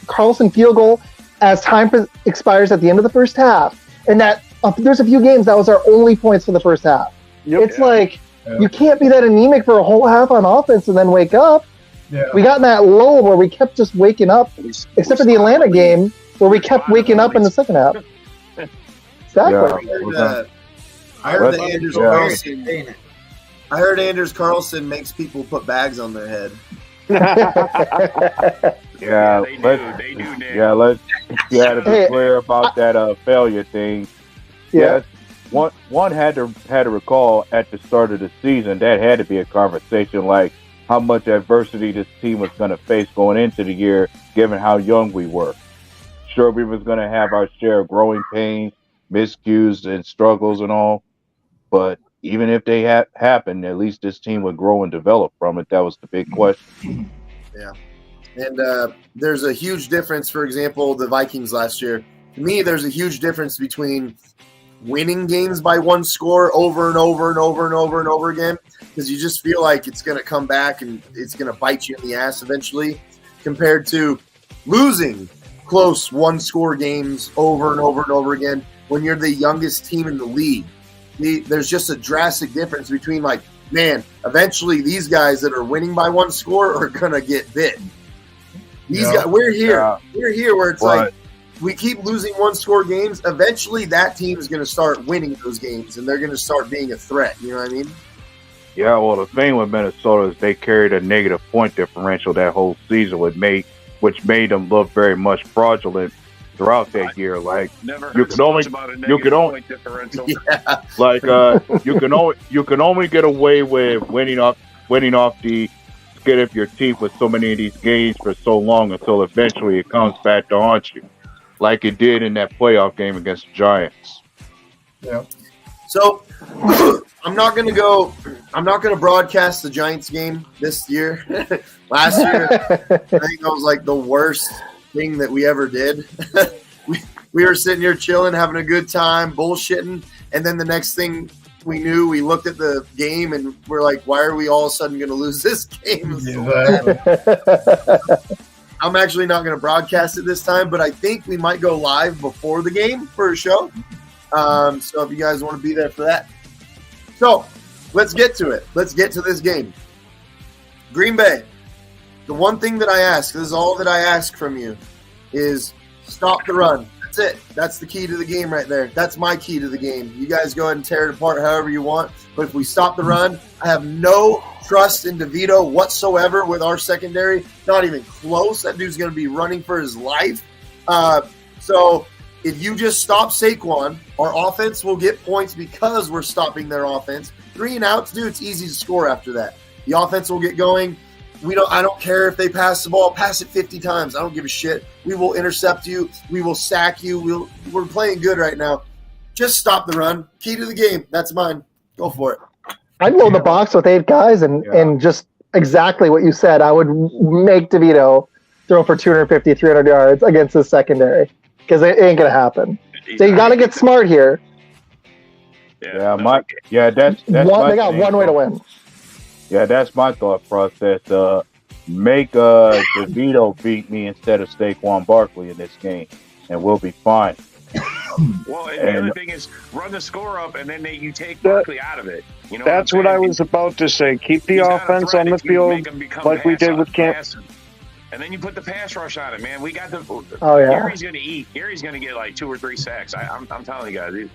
Carlson field goal as time expires at the end of the first half. And that there's a few games that was our only points for the first half. It's like you can't be that anemic for a whole half on offense and then wake up. Yeah. We got in that lull where we kept just waking up, except for the Atlanta game where we kept waking up in the second half. Exactly. I heard that Anders Carlson. I heard Anders Carlson makes people put bags on their head. They do, Nick. To be clear about that failure thing. Yes, one had to recall at the start of the season that had to be a conversation like how much adversity this team was going to face going into the year, given how young we were. Sure, we was going to have our share of growing pains, miscues, and struggles and all, but even if they happened, at least this team would grow and develop from it. That was the big question. Yeah. And there's a huge difference, for example, the Vikings last year. To me, there's a huge difference between winning games by 1 score over and over and over and over and over again, because you just feel like it's going to come back and it's going to bite you in the ass eventually, compared to losing close 1-score games over and over and over again when you're the youngest team in the league. There's just a drastic difference between like, man, eventually these guys that are winning by 1 score are going to get bit. These guys, we're here where it's like we keep losing 1-score games. Eventually that team is going to start winning those games and they're going to start being a threat. You know what I mean? Yeah, well, the thing with Minnesota is they carried a negative point differential that whole season, which made them look very much fraudulent throughout that year. Like you can only get away with winning off the skin of your teeth with so many of these games for so long until eventually it comes back to haunt you, like it did in that playoff game against the Giants. Yeah. So I'm not gonna broadcast the Giants game this year. Last year, I think that was like the worst thing that we ever did. we were sitting here chilling, having a good time, bullshitting, and then the next thing we knew, we looked at the game and we're like, why are we all of a sudden going to lose this game? I'm actually not going to broadcast it this time, but I think we might go live before the game for a show. So if you guys want to be there for that. So let's get to it. Let's get to this game. Green Bay, the one thing that I ask, this is all that I ask from you, is stop the run. That's it. That's the key to the game right there. That's my key to the game. You guys go ahead and tear it apart however you want. But if we stop the run, I have no trust in DeVito whatsoever with our secondary. Not even close. That dude's going to be running for his life. So if you just stop Saquon, our offense will get points because we're stopping their offense. 3 and outs, dude, it's easy to score after that. The offense will get going. I don't care if they pass the ball. Pass it 50 times. I don't give a shit. We will intercept you. We will sack you. We're playing good right now. Just stop the run. Key to the game. That's mine. Go for it. I'd load the box with 8 guys and just exactly what you said. I would make DeVito throw for 250, 300 yards against his secondary because it ain't going to happen. So you got to get smart here. That's they got one way to win. Yeah, that's my thought process. Make DeVito beat me instead of Saquon Barkley in this game, and we'll be fine. Well, and the other thing is run the score up, and then you take Barkley out of it. You know that's what I was about to say. Keep the offense on the field like we did with Camp. And then you put the pass rush on it, man. We got the. Oh yeah. Gary's going to eat. Gary's going to get like 2 or 3 sacks. I'm telling you guys.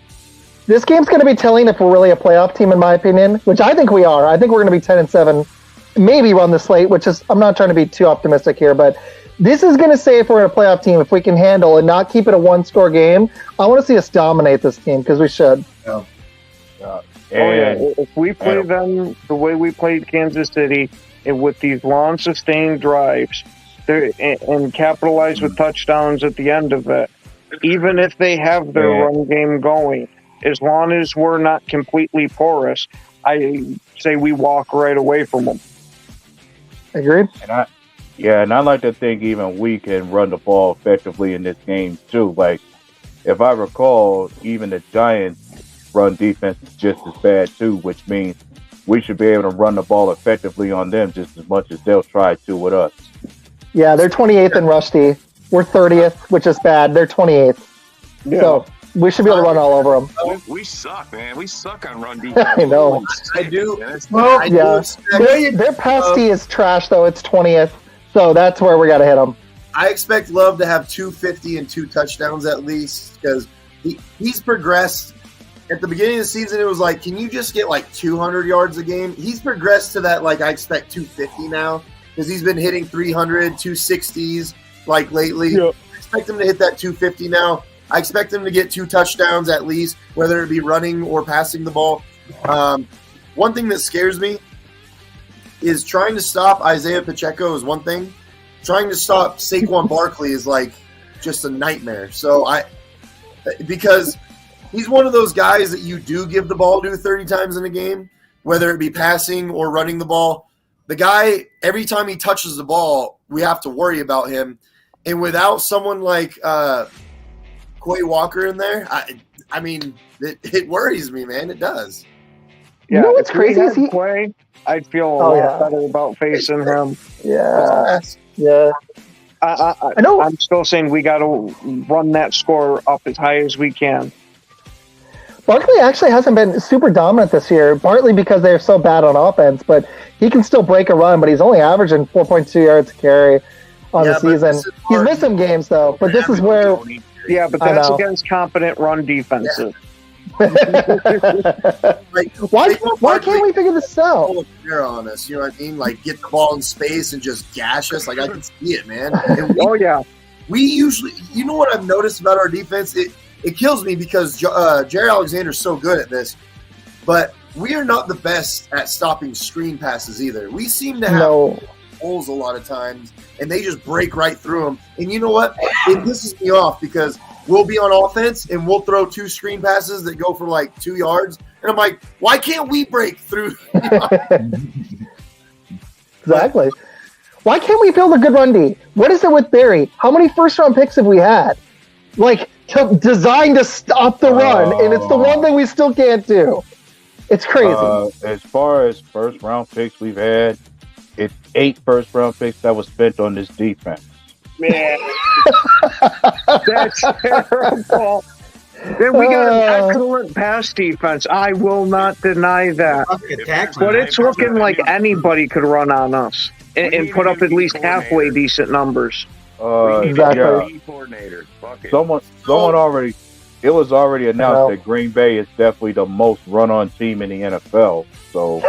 This game's going to be telling if we're really a playoff team, in my opinion, which I think we are. I think we're going to be 10-7, maybe run the slate, which is, I'm not trying to be too optimistic here, but this is going to say if we're a playoff team, if we can handle and not keep it a 1-score game. I want to see us dominate this team because we should. If we play them the way we played Kansas City and with these long, sustained drives and capitalize with touchdowns at the end of it, even if they have their run game going, as long as we're not completely porous, I say we walk right away from them. Agreed. And I like to think even we can run the ball effectively in this game too. Like, if I recall, even the Giants' run defense is just as bad too, which means we should be able to run the ball effectively on them just as much as they'll try to with us. Yeah, they're 28th in rush D. We're 30th, which is bad. They're 28th. Yeah. So we should be able to run all over them. We suck, man. We suck on run defense. I know. I do. Well, yeah. Their pass D is trash, though. It's 20th. So that's where we got to hit them. I expect Love to have 250 and 2 touchdowns at least because he's progressed. At the beginning of the season, it was like, can you just get like 200 yards a game? He's progressed to that, like, I expect 250 now because he's been hitting 300, 260s like lately. Yep. I expect him to hit that 250 now. I expect him to get 2 touchdowns at least, whether it be running or passing the ball. One thing that scares me is trying to stop Isaiah Pacheco is one thing. Trying to stop Saquon Barkley is like just a nightmare. Because he's one of those guys that you do give the ball to 30 times in a game, whether it be passing or running the ball. The guy, every time he touches the ball, we have to worry about him. And without someone like Quay Walker in there, I mean, it worries me, man. It does. Yeah, you know what's crazy is Quay, I'd feel a lot better about facing him. Yeah. Yeah. I know. I'm still saying we got to run that score up as high as we can. Barkley actually hasn't been super dominant this year, partly because they're so bad on offense, but he can still break a run, but he's only averaging 4.2 yards a carry on the season. He's missed some games, though, but this is where... Yeah, but that's against competent run defenses. Yeah. Why can't we figure this out? On us, you know what I mean? Like, get the ball in space and just gash us. Like, I can see it, man. We usually, you know what I've noticed about our defense? It kills me because Jaire Alexander's so good at this, but we are not the best at stopping screen passes either. We seem to have holes a lot of times, and they just break right through them. And you know what? It pisses me off because we'll be on offense and we'll throw 2 screen passes that go for like 2 yards. And I'm like, why can't we break through? Exactly. Why can't we build a good run D? What is it with Barry? How many first-round picks have we had? Like, designed to stop the run, and it's the one thing we still can't do. It's crazy. As far as first-round picks we've had, it's 8 first-round picks that was spent on this defense. man. That's terrible. Then we got an excellent pass defense. I will not deny that. But it's looking like anybody could run on us and put up at least halfway decent numbers. Yeah. Someone already. It was already announced that Green Bay is definitely the most run-on team in the NFL. So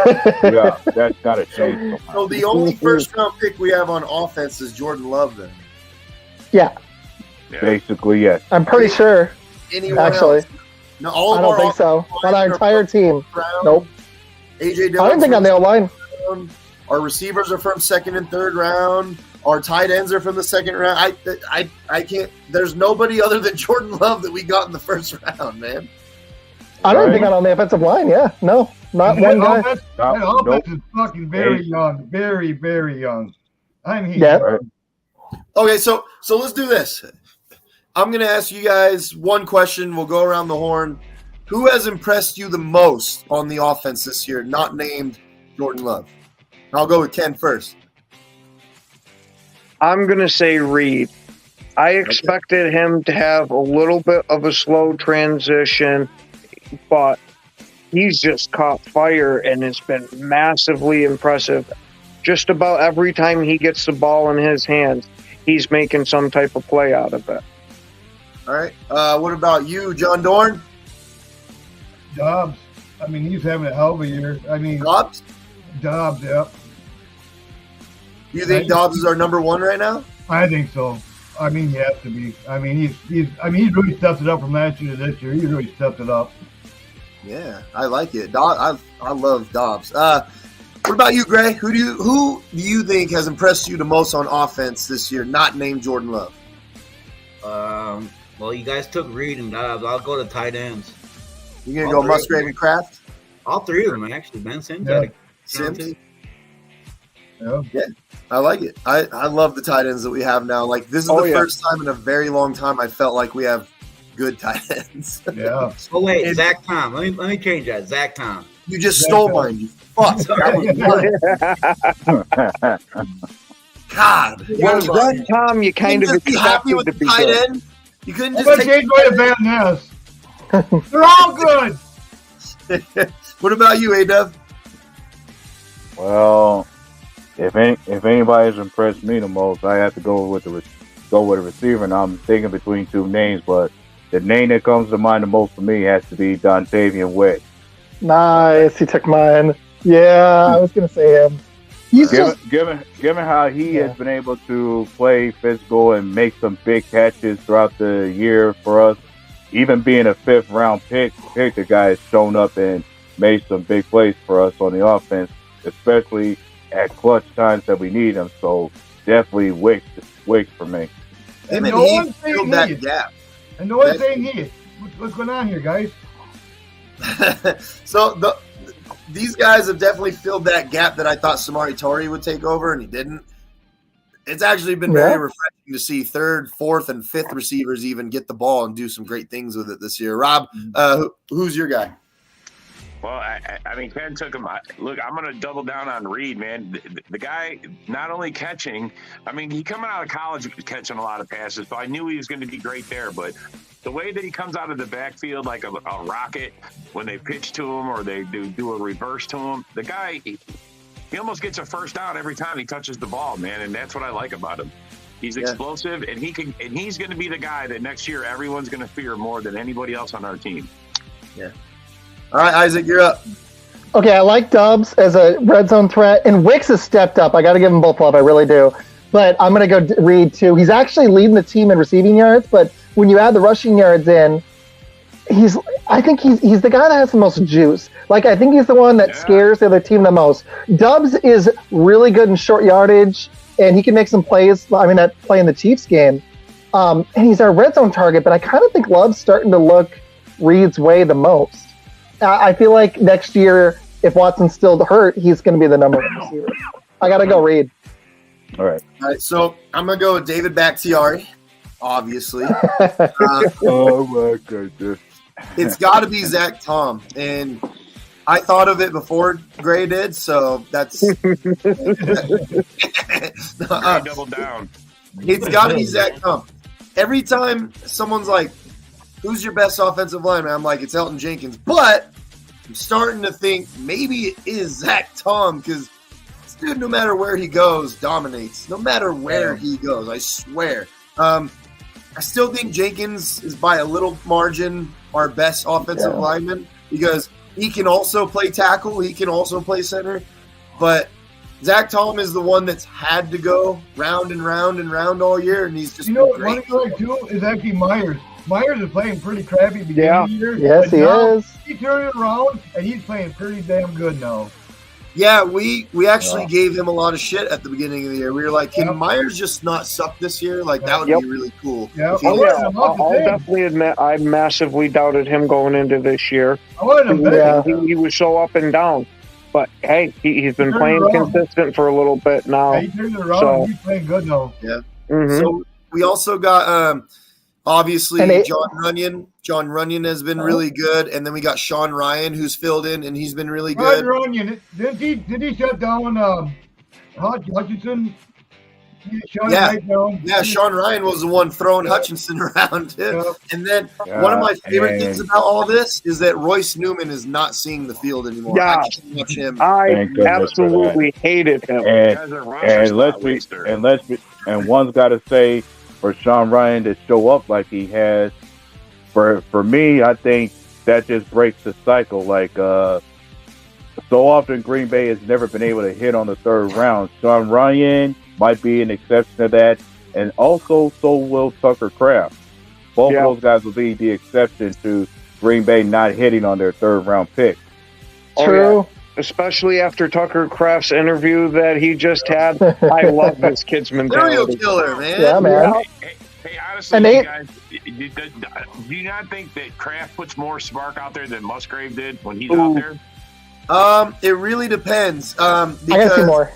yeah, that's got to change. So the only first-round pick we have on offense is Jordan Love, then. Yeah. Basically, yes. I'm pretty sure. Anyone Actually, else? No, all I of don't our think so. Not our entire team. round. Nope. AJ I don't think on the O-line. Our receivers are from second and third round. Our tight ends are from the second round. I can't. There's nobody other than Jordan Love that we got in the first round, man. I don't think on the offensive line. Yeah, no, not one guy. That offense is fucking very young, very, very young. Okay, so let's do this. I'm going to ask you guys one question. We'll go around the horn. Who has impressed you the most on the offense this year, not named Jordan Love? I'll go with Ken first. I'm going to say Reed. I expected him to have a little bit of a slow transition, but he's just caught fire and it's been massively impressive. Just about every time he gets the ball in his hands, he's making some type of play out of it. All right. What about you, John Dorn? Dobbs. I mean, he's having a hell of a year. I mean, Dobbs? Dobbs, yep. You think Dobbs is our number one right now? I think so. I mean, he has to be. I mean, he's really stepped it up from last year to this year. He really stepped it up. Yeah, I like it. I love Dobbs. What about you, Gray? Who do you think has impressed you the most on offense this year, not named Jordan Love? Well, you guys took Reed and Dobbs. I'll go to tight ends. You're going to go Musgrave and Kraft? All three of them, actually. Ben Sims. Sims? Yeah, I like it. I love the tight ends that we have now. Like, this is the first time in a very long time I felt like we have good tight ends. Yeah. Oh, wait, Zach Tom. Let me change that. Zach Tom. You just stole mine, you fuck. God. Well, Zach Tom, you kind of be happy with the tight end. You couldn't just take away the Van Ness. They're all good. What about you, A-Dub? Well, if anybody's impressed me the most, I have to go with a receiver, and I'm thinking between two names, but the name that comes to mind the most for me has to be Dontavian West. Nice, he took mine. Yeah, I was gonna say him. He's given how he has been able to play physical and make some big catches throughout the year for us. Even being a 5th round pick, the guy has shown up and made some big plays for us on the offense, especially at clutch times that we need him. So definitely Wicks for me. Him and he filled that gap. And no one's saying he. What's going on here, guys? So these guys have definitely filled that gap that I thought Samori Torrey would take over, and he didn't. It's actually been very refreshing to see 3rd, 4th, and 5th receivers even get the ball and do some great things with it this year. Rob, who's your guy? Well, I mean, Ken took him. Look, I'm going to double down on Reed, man. The guy not only catching, I mean, he coming out of college catching a lot of passes, so I knew he was going to be great there. But the way that he comes out of the backfield like a rocket when they pitch to him or they do a reverse to him, the guy, he almost gets a first down every time he touches the ball, man, and that's what I like about him. He's explosive, and he's going to be the guy that next year everyone's going to fear more than anybody else on our team. Yeah. All right, Isaac, you're up. Okay, I like Dobbs as a red zone threat, and Wicks has stepped up. I got to give them both love, I really do. But I'm going to go Reed, too. He's actually leading the team in receiving yards, but when you add the rushing yards in, I think he's the guy that has the most juice. Like, I think he's the one that scares the other team the most. Dobbs is really good in short yardage, and he can make some plays. I mean, that play in the Chiefs game. And he's our red zone target, but I kind of think Love's starting to look Reed's way the most. I feel like next year, if Watson's still hurt, he's going to be the number 1 receiver. I got to go Reed. All right, so I'm going to go with David Bakhtiari, obviously. Oh, my goodness. It's got to be Zach Tom. And I thought of it before Gray did, so that's... Double down. It's got to be Zach Tom. Every time someone's like, who's your best offensive lineman? I'm like, it's Elton Jenkins. But I'm starting to think maybe it is Zach Tom because this dude, no matter where he goes, dominates. No matter where he goes, I swear. I still think Jenkins is by a little margin our best offensive lineman because he can also play tackle. He can also play center. But Zach Tom is the one that's had to go round and round and round all year, and he's just one guy too is actually Myers. Myers is playing pretty crappy beginning of the year. Yes, he is. He's turning it around, and he's playing pretty damn good now. Yeah, we actually gave him a lot of shit at the beginning of the year. We were like, can Myers just not suck this year? Like, that would be really cool. Yeah. I'll definitely admit I massively doubted him going into this year. He was so up and down. But, hey, he's been playing consistent for a little bit now. Yeah, he turned it around. He's playing good now. Yeah. Mm-hmm. So we also got, obviously, John Runyon. John Runyon has been really good. And then we got Sean Ryan, who's filled in, and he's been really good. Sean Runyon, did he shut down Hutchinson? Sean Ryan was the one throwing Hutchinson around. And then one of my favorite things about all this is that Royce Newman is not seeing the field anymore. Yeah. I can't watch him. I absolutely hated him. And one's got to say for Sean Ryan to show up like he has. For me, I think that just breaks the cycle. Like so often, Green Bay has never been able to hit on the third round. Sean Ryan might be an exception to that, and also so will Tucker Kraft. Both of those guys will be the exception to Green Bay not hitting on their third round pick. True. Especially after Tucker Kraft's interview that he just had. I love this kid's mentality. Serial killer, man. Yeah, man. Hey, honestly, you guys, do you not think that Kraft puts more spark out there than Musgrave did when he's out there? It really depends. I gotta see more.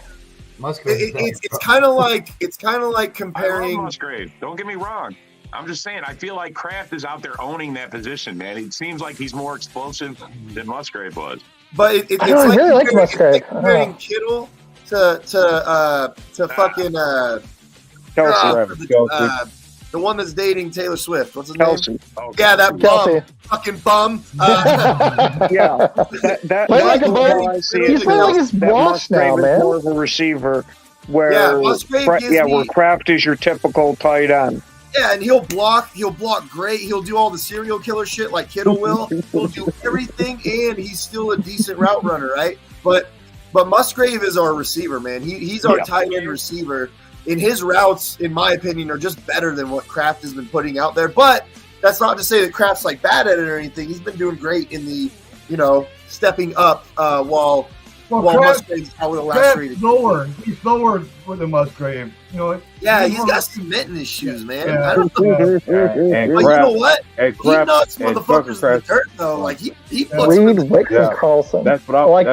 It's kind of like comparing. I love Musgrave. Don't get me wrong. I'm just saying. I feel like Kraft is out there owning that position, man. It seems like he's more explosive than Musgrave was. But it's I really like Musgrave. Like comparing Kittle to fucking Kelsey. The one that's dating Taylor Swift. What's his Kelsey. name? Yeah, that bum. Fucking bum. Yeah. He's playing like his wash now, man. More of a receiver where where Kraft is your typical tight end. Yeah, and he'll block great. He'll do all the serial killer shit like Kittle will. He'll do everything, and he's still a decent route runner, right? But Musgrave is our receiver, man. He's our tight end receiver. And his routes, in my opinion, are just better than what Kraft has been putting out there. But that's not to say that Kraft's like bad at it or anything. He's been doing great in the, stepping up while Musgrave's out with the last reading. He's slower for the Musgrave. He's got cement in his shoes, man. Yeah. I don't know. And But you know what? And He Kraft knocks and motherfuckers in the Tucker dirt, though. Like, he puts Reed, Wicks, and Carlson. That's what I like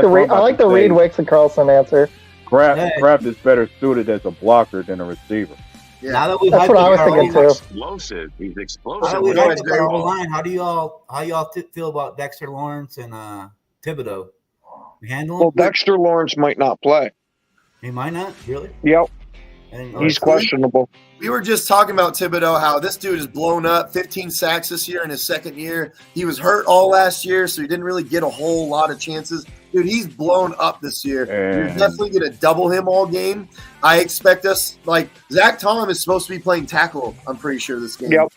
the Reed, Wicks, and Carlson answer. Kraft is better suited as a blocker than a receiver. Yeah. Now that we've That's what I was thinking too. Explosive. He's explosive. Now that we've had the line, how do y'all feel about Dexter Lawrence and Thibodeau? We handle him? Well, Dexter Lawrence might not play. He might not, really? Yep. He's questionable. We were just talking about Thibodeau, how this dude is blown up, 15 sacks this year in his second year. He was hurt all last year, so he didn't really get a whole lot of chances. Dude, he's blown up this year. You're definitely going to double him all game. I expect us, Zach Tom is supposed to be playing tackle, I'm pretty sure, this game. Yep.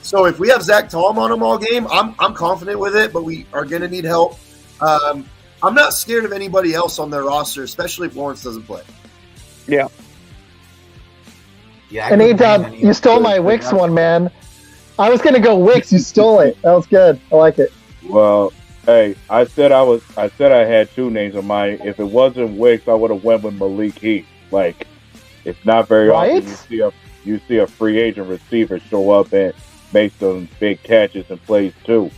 So if we have Zach Tom on him all game, I'm confident with it, but we are going to need help. I'm not scared of anybody else on their roster, especially if Lawrence doesn't play. Yeah. Yeah, And A-Dub, you stole my Wicks one, man. I was going to go Wicks. You stole it. That was good. I like it. Well, hey, I said I had two names of mine. If it wasn't Wicks, I would have went with Malik Heath. Like, it's not very often you see a free agent receiver show up and make some big catches and plays too.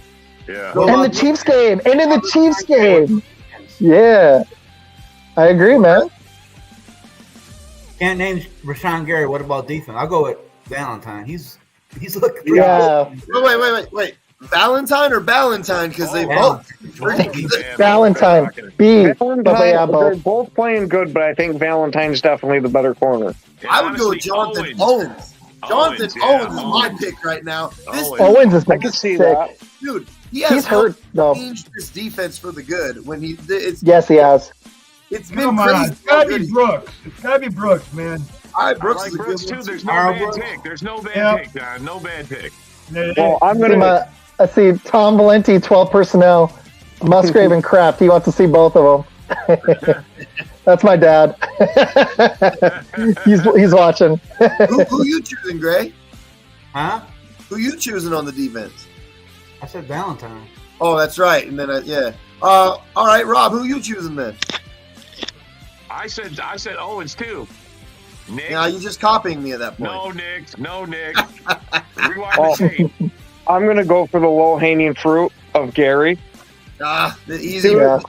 Yeah. And the Chiefs game. And in the Chiefs game. Yeah. I agree, man. Can't name Rashawn Gary. What about defense? I'll go with Valentine. He's looking. Yeah. Wait. Valentine or Ballantyne? Because they both pretty good. Valentine. B. They're both playing good, but I think Valentine's definitely the better corner. I would go with Jonathan Owens. Jonathan Owens is my pick right now. Owens has been I can see sick. that. Dude, he has hurt, though. changed this defense for the good. When it's Yes, he has. it's been Come on, crazy. it's gotta be Brooks. It's gotta be Brooks, man. All right, Brooks I is like a Brooks good too. one. There's no bad pick. There's no bad pick, John. No bad pick. Well, I'm gonna. I see Tom Valenti, 12 personnel, Musgrave and Kraft. He wants to see both of them. That's my dad. he's watching. Who you choosing, Gray? Huh? Who you choosing on the defense? I said Valentine. Oh, that's right. And then all right, Rob. Who you choosing then? I said Owens too. Nick. Yeah, you just copying me at that point. No, Nick. Rewind the tape. I'm gonna go for the low-hanging fruit of Gary. The easy. Dude, one.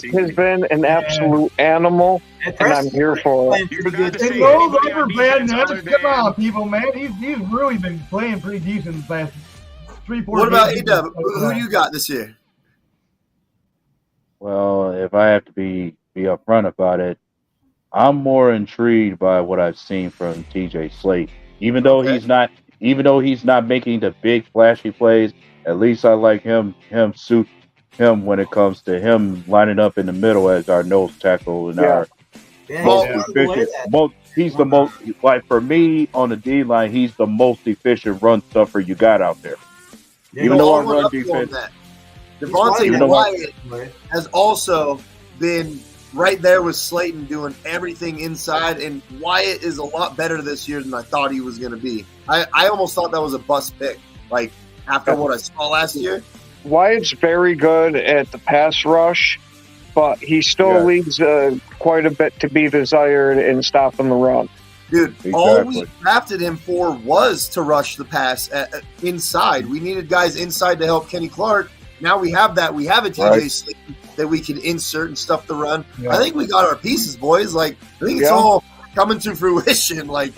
Dude has been an absolute animal, and I'm here for it. Hey, roll over Ben Nevis. Come on, people, man. He's really been playing pretty decent the last 3-4 What about games. A-Dub? Who do you got this year? Well, if I have to be upfront about it, I'm more intrigued by what I've seen from TJ Slate. Even though he's not making the big flashy plays, at least I like him suit him when it comes to him lining up in the middle as our nose tackle and our most efficient. He's the most, like, for me on the D line, he's the most efficient run stuffer you got out there. Even though our run defense, Devontae Wyatt has also been right there with Slayton doing everything inside, and Wyatt is a lot better this year than I thought he was going to be. I almost thought that was a bust pick, like after what I saw last year. Wyatt's very good at the pass rush, but he still leaves quite a bit to be desired in stopping the run. Dude, all we drafted him for was to rush the pass inside. We needed guys inside to help Kenny Clark. Now we have that. We have a TJ Slayton that we can insert and stuff the run. Yeah. I think we got our pieces, boys. Like, I think it's all coming to fruition. Like,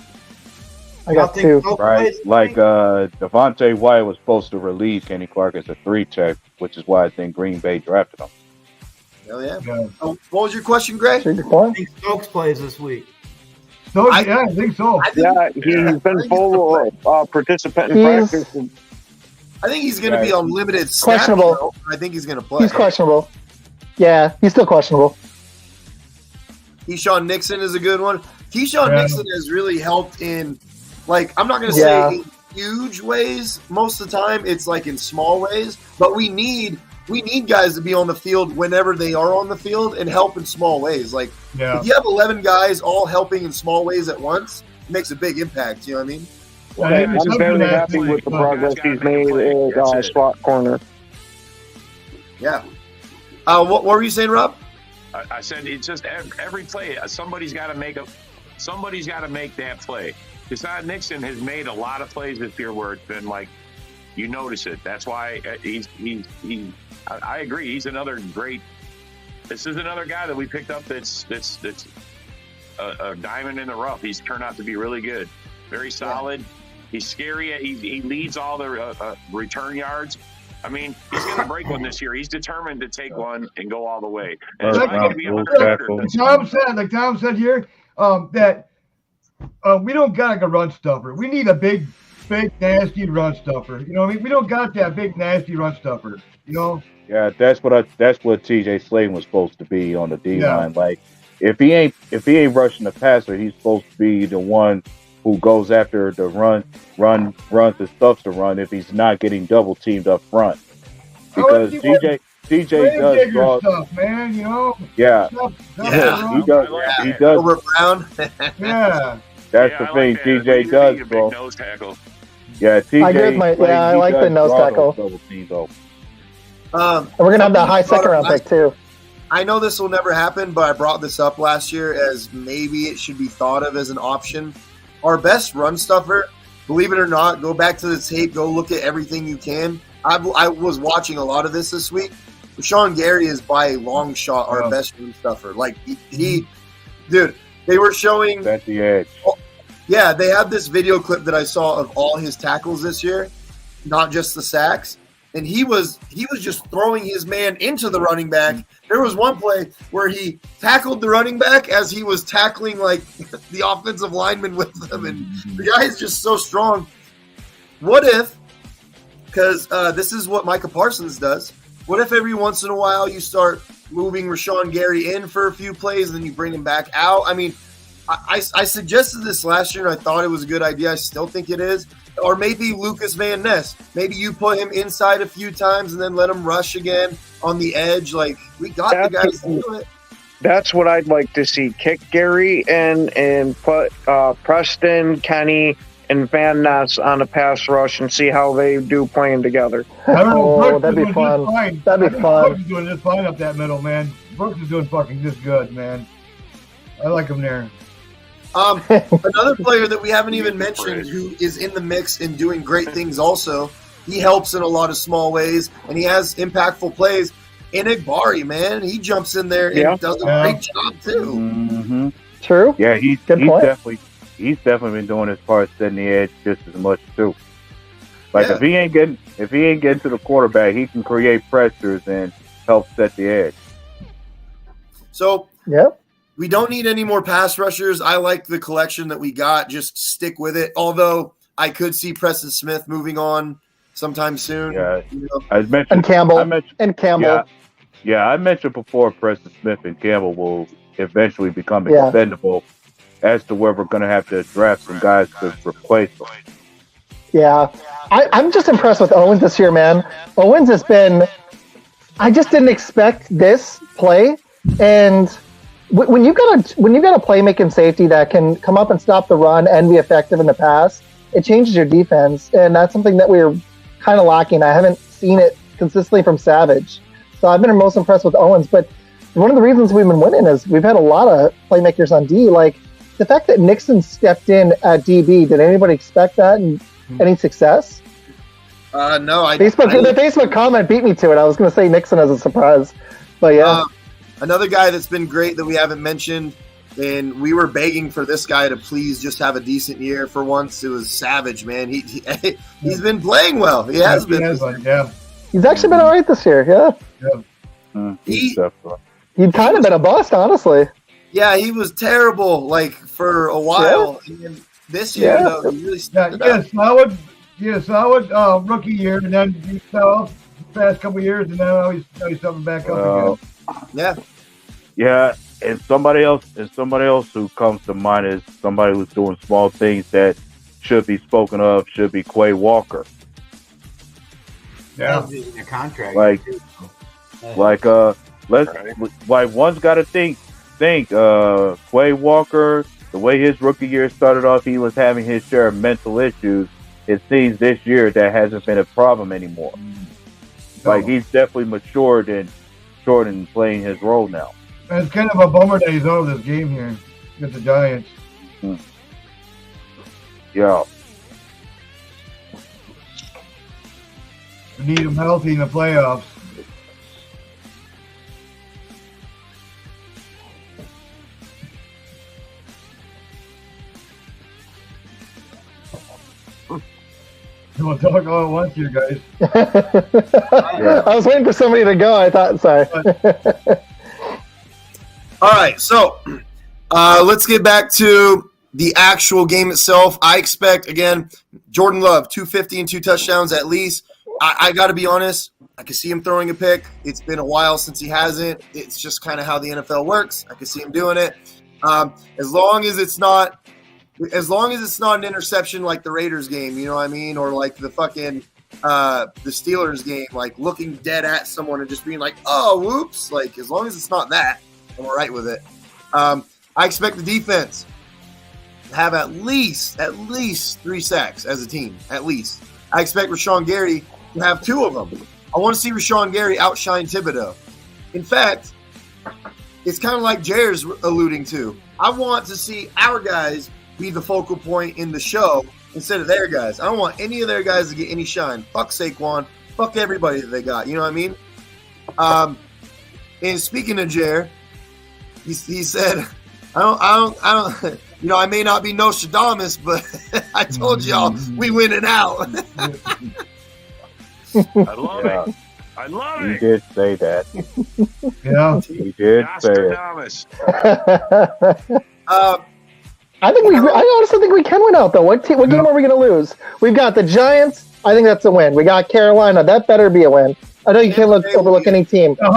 I got two. Right, like Devontae Wyatt was supposed to relieve Kenny Clark as a 3-tech, which is why I think Green Bay drafted him. hell yeah. What was your question, Greg? I think Stokes plays this week. So, I think so. He's been full of participant in practice. I think he's going to be on limited snap. Questionable. I think he's going to play. He's questionable. Yeah, he's still questionable. Keyshawn Nixon is a good one. Keyshawn Nixon has really helped in, like, I'm not going to say in huge ways. Most of the time, it's like in small ways. But we need guys to be on the field whenever they are on the field and help in small ways. Like, if you have 11 guys all helping in small ways at once, it makes a big impact. You know what I mean? Well, I'm very happy with the progress he's made at slot corner. Yeah. What were you saying, Rob? I said it's just every play. Somebody's got to make that play. Deshaun Nixon has made a lot of plays this year where it's been like, you notice it. That's why I agree. He's another great. This is another guy that we picked up that's a diamond in the rough. He's turned out to be really good, very solid. He's scary. He leads all the return yards. I mean, he's going to break one this year. He's determined to take one and go all the way. And like Tom said here, that we don't got like a run stuffer. We need a big, nasty run stuffer. You know what I mean? We don't got that big, nasty run stuffer. You know? Yeah, that's what TJ Slayton was supposed to be on the D line. Like, if he ain't rushing the passer, he's supposed to be the one who goes after the runs and stuffs the run if he's not getting double teamed up front. Because TJ does draw stuff, man, you know? He does. He does. Over Brown. That's the thing. TJ does, bro. Nose tackle. Yeah, TJ. I like the nose tackle. Double teams, though. And we're going to have that high second round pick, too. I know this will never happen, but I brought this up last year as maybe it should be thought of as an option. Our best run stuffer, believe it or not, go back to the tape, go look at everything you can. I was watching a lot of this week. Rashawn Gary is by a long shot our best run stuffer. Like, he dude, they were showing. At the edge. Yeah, they had this video clip that I saw of all his tackles this year, not just the sacks. and he was just throwing his man into the running back. There was one play where he tackled the running back as he was tackling like the offensive lineman with them, and the guy is just so strong. What if, because this is what Micah Parsons does, what if every once in a while you start moving Rashawn Gary in for a few plays and then you bring him back out? I mean, I suggested this last year and I thought it was a good idea. I still think it is. Or maybe Lucas Van Ness. Maybe you put him inside a few times and then let him rush again on the edge. Like, we got the guys to do it. That's what I'd like to see. Kick Gary and put Preston, Kenny, and Van Ness on a pass rush and see how they do playing together. I don't know. Brooks that'd be fun. That'd be fun. Brooks is doing just fine up that middle, man. Brooks is doing fucking just good, man. I like him there. Another player that we haven't even mentioned who is in the mix and doing great things also. He helps in a lot of small ways, and he has impactful plays. Enagbari, man, he jumps in there and does a great job too. Mm-hmm. True. Yeah, he's definitely been doing his part setting the edge just as much too. Like if he ain't getting to the quarterback, he can create pressures and help set the edge. So yep. We don't need any more pass rushers. I like the collection that we got. Just stick with it. Although I could see Preston Smith moving on sometime soon. Yeah, you know? I mentioned and Campbell. Campbell. Yeah, I mentioned before Preston Smith and Campbell will eventually become expendable. As to where we're going to have to draft some guys to replace them. Yeah, I'm just impressed with Owens this year, man. Owens has been. I just didn't expect this play, and when you got a playmaking safety that can come up and stop the run and be effective in the pass, it changes your defense, and that's something that we're kind of lacking. I haven't seen it consistently from Savage, so I've been most impressed with Owens. But one of the reasons we've been winning is we've had a lot of playmakers on D. Like the fact that Nixon stepped in at DB, did anybody expect that? And any success? No, the Facebook comment beat me to it. I was going to say Nixon as a surprise, but yeah. Another guy that's been great that we haven't mentioned, and we were begging for this guy to please just have a decent year for once. It was Savage, man. He's been playing well. He has been. He's actually been all right this year. Yeah. He'd kind of been a bust, honestly. Yeah, he was terrible like for a while. Yeah. And this year, though, he really stepped up. Solid rookie year, and then he fell off the past couple years, and now he's coming back up again. Yeah, and somebody else who comes to mind is somebody who's doing small things that should be spoken of. Should be Quay Walker. Yeah, a contract. One's got to think. Quay Walker, the way his rookie year started off, he was having his share of mental issues. It seems this year that hasn't been a problem anymore. Like he's definitely matured and playing his role now. And it's kind of a bummer that he's out of this game here with the Giants. Yeah. We need him healthy in the playoffs. We'll talk all at once here, guys. I was waiting for somebody to go. I thought, sorry. All right, so let's get back to the actual game itself. I expect, again, Jordan Love, 250 and 2 touchdowns at least. I got to be honest. I can see him throwing a pick. It's been a while since he hasn't. It's just kind of how the NFL works. I can see him doing it. As long as it's not an interception like the Raiders game, you know what I mean? Or like the fucking the Steelers game, like looking dead at someone and just being like, oh, whoops. Like, as long as it's not that, I'm all right with it. I expect the defense to have at least 3 sacks as a team, at least. I expect Rashawn Gary to have 2 of them. I want to see Rashawn Gary outshine Thibodeau. In fact, it's kind of like Jair's alluding to. I want to see our guys be the focal point in the show instead of their guys. I don't want any of their guys to get any shine. Fuck Saquon. Fuck everybody that they got. You know what I mean? And speaking of Jair, he said, I don't. You know, I may not be Nostradamus, but I told y'all we winning out. I love it. I love You it. did say that. Yeah. You did say it. Nostradamus. I honestly think we can win out though. What game are we going to lose? We've got the Giants. I think that's a win. We got Carolina. That better be a win. I know you can't overlook any team. The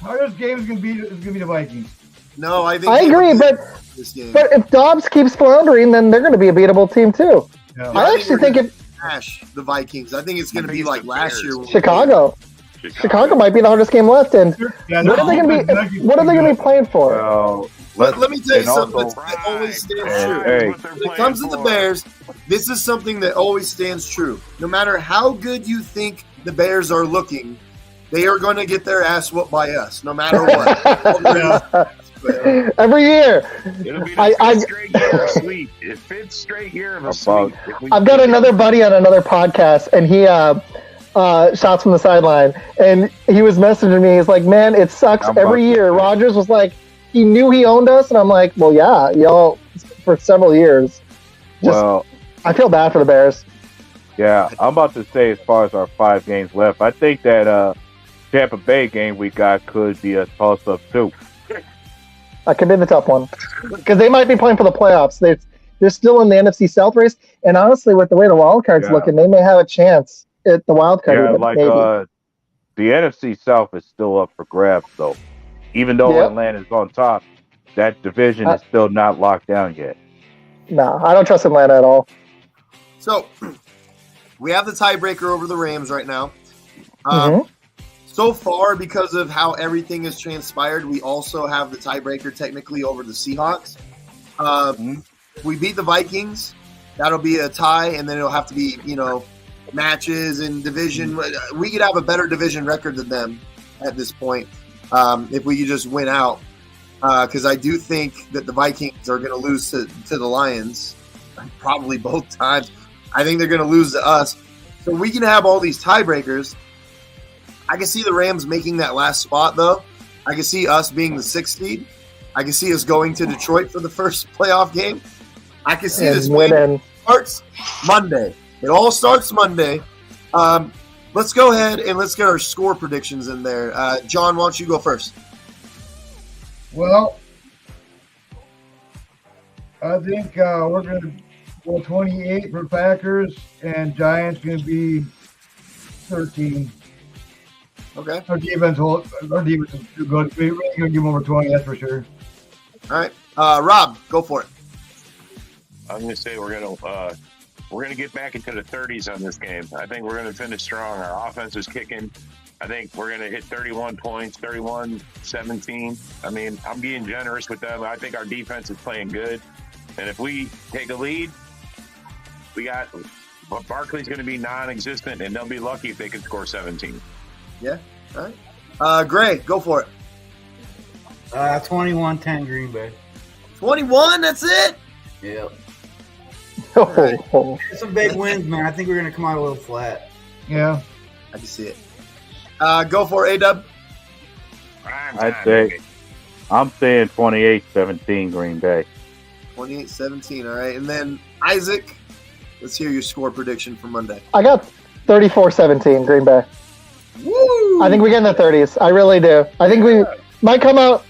hardest game is going to be the Vikings. No, I think I agree, but if Dobbs keeps floundering, then they're going to be a beatable team too. Yeah. I actually think if smash the Vikings, I think it's going to be like last year. Chicago might be the hardest game left, and what are they going to be playing for? Well, let me tell you something also- that always stands true. Hey. When it comes to the Bears, this is something that always stands true. No matter how good you think the Bears are looking, they are going to get their ass whooped by us, no matter what. Every year. It'll be the fifth straight year of sweep. Fifth straight year of a sweep. I've got another buddy on another podcast, and he shots from the sideline, and he was messaging me. He's like, "Man, it sucks every year." Rodgers was like, he knew he owned us, and I'm like, "Well, yeah, y'all for several years." I feel bad for the Bears. Yeah, I'm about to say as far as our 5 games left, I think that Tampa Bay game we got could be a toss-up too. That could be the tough one because they might be playing for the playoffs. They're still in the NFC South race, and honestly, with the way the wild card's looking, they may have a chance at the wild card. Yeah, even, like maybe. the NFC South is still up for grabs, though. Even though Atlanta's on top, that division is still not locked down yet. No, I don't trust Atlanta at all. So, we have the tiebreaker over the Rams right now. So far, because of how everything has transpired, we also have the tiebreaker technically over the Seahawks. If we beat the Vikings, that'll be a tie, and then it'll have to be, matches and division. We could have a better division record than them at this point if we could just win out. Because I do think that the Vikings are going to lose to the Lions, probably both times. I think they're going to lose to us. So we can have all these tiebreakers. I can see the Rams making that last spot, though. I can see us being the 6th seed. I can see us going to Detroit for the first playoff game. I can see this win. Starts Monday. It all starts Monday. Let's go ahead and let's get our score predictions in there. John, why don't you go first? Well, I think we're going to go 28 for Packers, and Giants going to be 13. Okay. Our defense is too good. We're really going to give them over 20, that's for sure. All right. Rob, go for it. I'm going to say we're going to get back into the 30s on this game. I think we're going to finish strong. Our offense is kicking. I think we're going to hit 31 points, 31-17. I mean, I'm being generous with them. I think our defense is playing good. And if we take a lead, Barkley's going to be non-existent, and they'll be lucky if they can score 17. Yeah. All right. Gray, go for it. 21-10 Green Bay. 21, that's it? Yep. Right. Some big wins, man. I think we're going to come out a little flat. Yeah. I can see it. Go for it, A-Dub. I'm saying 28-17 Green Bay. 28-17, all right. And then, Isaac, let's hear your score prediction for Monday. I got 34-17 Green Bay. Woo! I think we get in the 30s. I really do. I think we might come out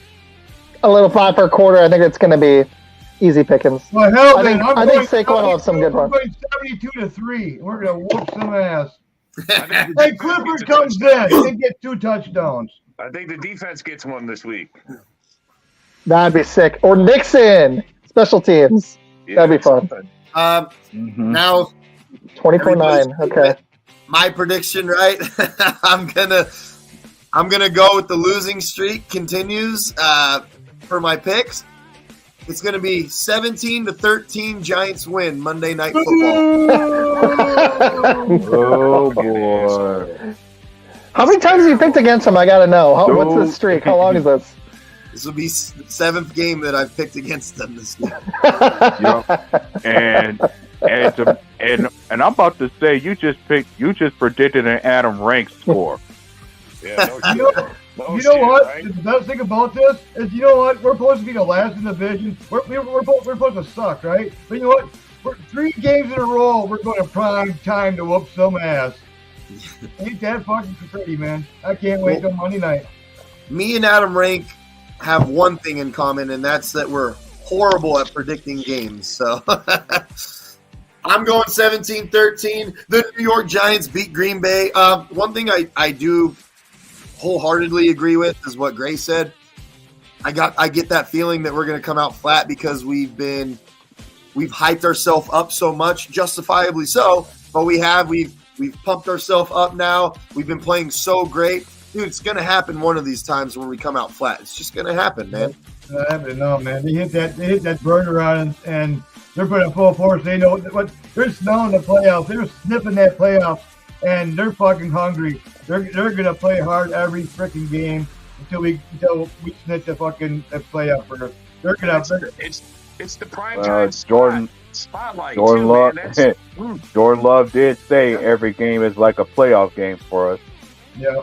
a little flat for a quarter. I think it's going to be easy pickings. Well, hell, I think Saquon will have some good ones. We're going 72-3. We're going to whoop some ass. Hey, Clifford comes in. They get 2 touchdowns. I think the defense gets one this week. That'd be sick. Or Nixon. Special teams. That'd be fun. Now, 24-9. Okay. My prediction, right? I'm gonna go with the losing streak continues for my picks. It's gonna be 17-13 Giants win Monday Night Football. Oh boy! How many times have you picked against them? I gotta know. What's the streak? How long is this? This will be the 7th game that I've picked against them this year. And I'm about to say you just predicted an Adam Ranks score. Yeah, you know what? Right? The best thing about this is, you know what? We're supposed to be the last in the division. We're supposed to suck, right? But you know what? 3 games in a row, we're going to prime time to whoop some ass. Ain't that fucking pretty, man. I can't wait till Monday night. Me and Adam Rank have one thing in common, and that's that we're horrible at predicting games. So I'm going 17-13. The New York Giants beat Green Bay. One thing I do wholeheartedly agree with is what Gray said. I get that feeling that we're going to come out flat because we've hyped ourselves up so much, justifiably so. But we've pumped ourselves up now. We've been playing so great. Dude, it's going to happen one of these times when we come out flat. It's just going to happen, man. No, man. They hit that burner on and they're putting full force. They know what they're smelling the playoffs. They're sniffing that playoffs, and they're fucking hungry. They're going to play hard every freaking game until we snitch the fucking playoff burner. They're going to. It's the prime time spotlight. Jordan Love. Jordan Love did say every game is like a playoff game for us. Yeah.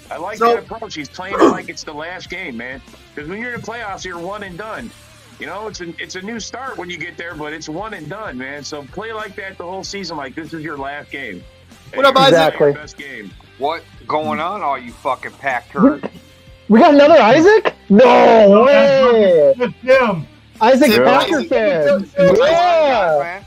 I like that approach. He's playing it like it's the last game, man. Because when you're in the playoffs, you're one and done. You know, it's a new start when you get there, but it's one and done, man. So play like that the whole season, like this is your last game. What up, Isaac? Exactly. Best game. What going on, all you fucking pack turds? We got another Isaac? No way! It's him. Isaac Packer fan. Yeah.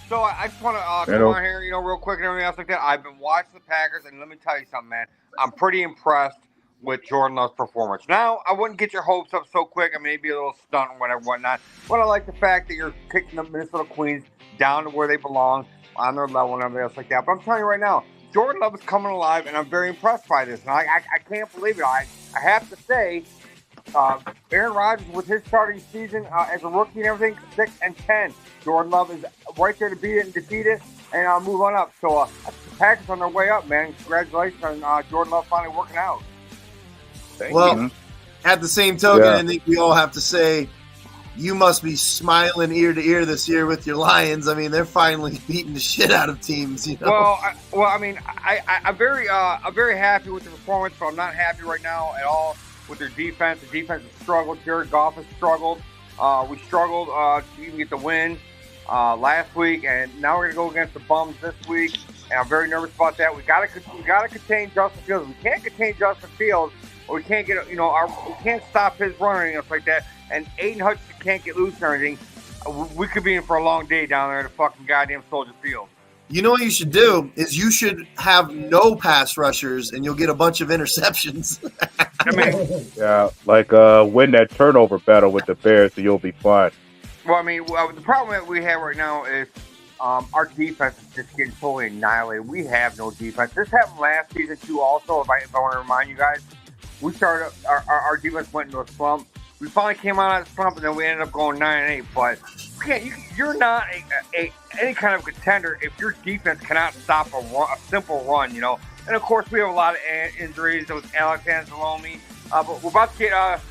So I just want to come on here, real quick and everything else like that. I've been watching the Packers, and let me tell you something, man. I'm pretty impressed with Jordan Love's performance. Now, I wouldn't get your hopes up so quick. I mean, maybe a little stunt or whatever, whatnot. But I like the fact that you're kicking the Minnesota Queens down to where they belong, on their level and everything else like that. But I'm telling you right now, Jordan Love is coming alive, and I'm very impressed by this. And I can't believe it. I have to say, Aaron Rodgers, with his starting season as a rookie and everything, 6-10. Jordan Love is right there to beat it and defeat it, and move on up. So the Packers on their way up, man. Congratulations on Jordan Love finally working out. Thank you. At the same token, I think we all have to say you must be smiling ear to ear this year with your Lions. I mean, they're finally beating the shit out of teams. You know? I'm very happy with the performance, but I'm not happy right now at all with their defense. The defense has struggled. Jared Goff has struggled. We struggled to even get the win last week, and now we're going to go against the bums this week. And I'm very nervous about that. We got to contain Justin Fields. We can't contain Justin Fields, or we can't get we can't stop his run or anything like that. And Aiden Hutchinson can't get loose or anything. We could be in for a long day down there at the fucking goddamn Soldier Field. You know what you should do is you should have no pass rushers, and you'll get a bunch of interceptions. Win that turnover battle with the Bears, so you'll be fine. Well, the problem that we have right now is our defense is just getting totally annihilated. We have no defense. This happened last season too. Also, if I want to remind you guys, we started our defense went into a slump. We finally came out of the slump, and then we ended up going 9-8. But you're not any kind of contender if your defense cannot stop a simple run, you know. And of course, we have a lot of injuries. There was Alex Anzalone, but we're about to get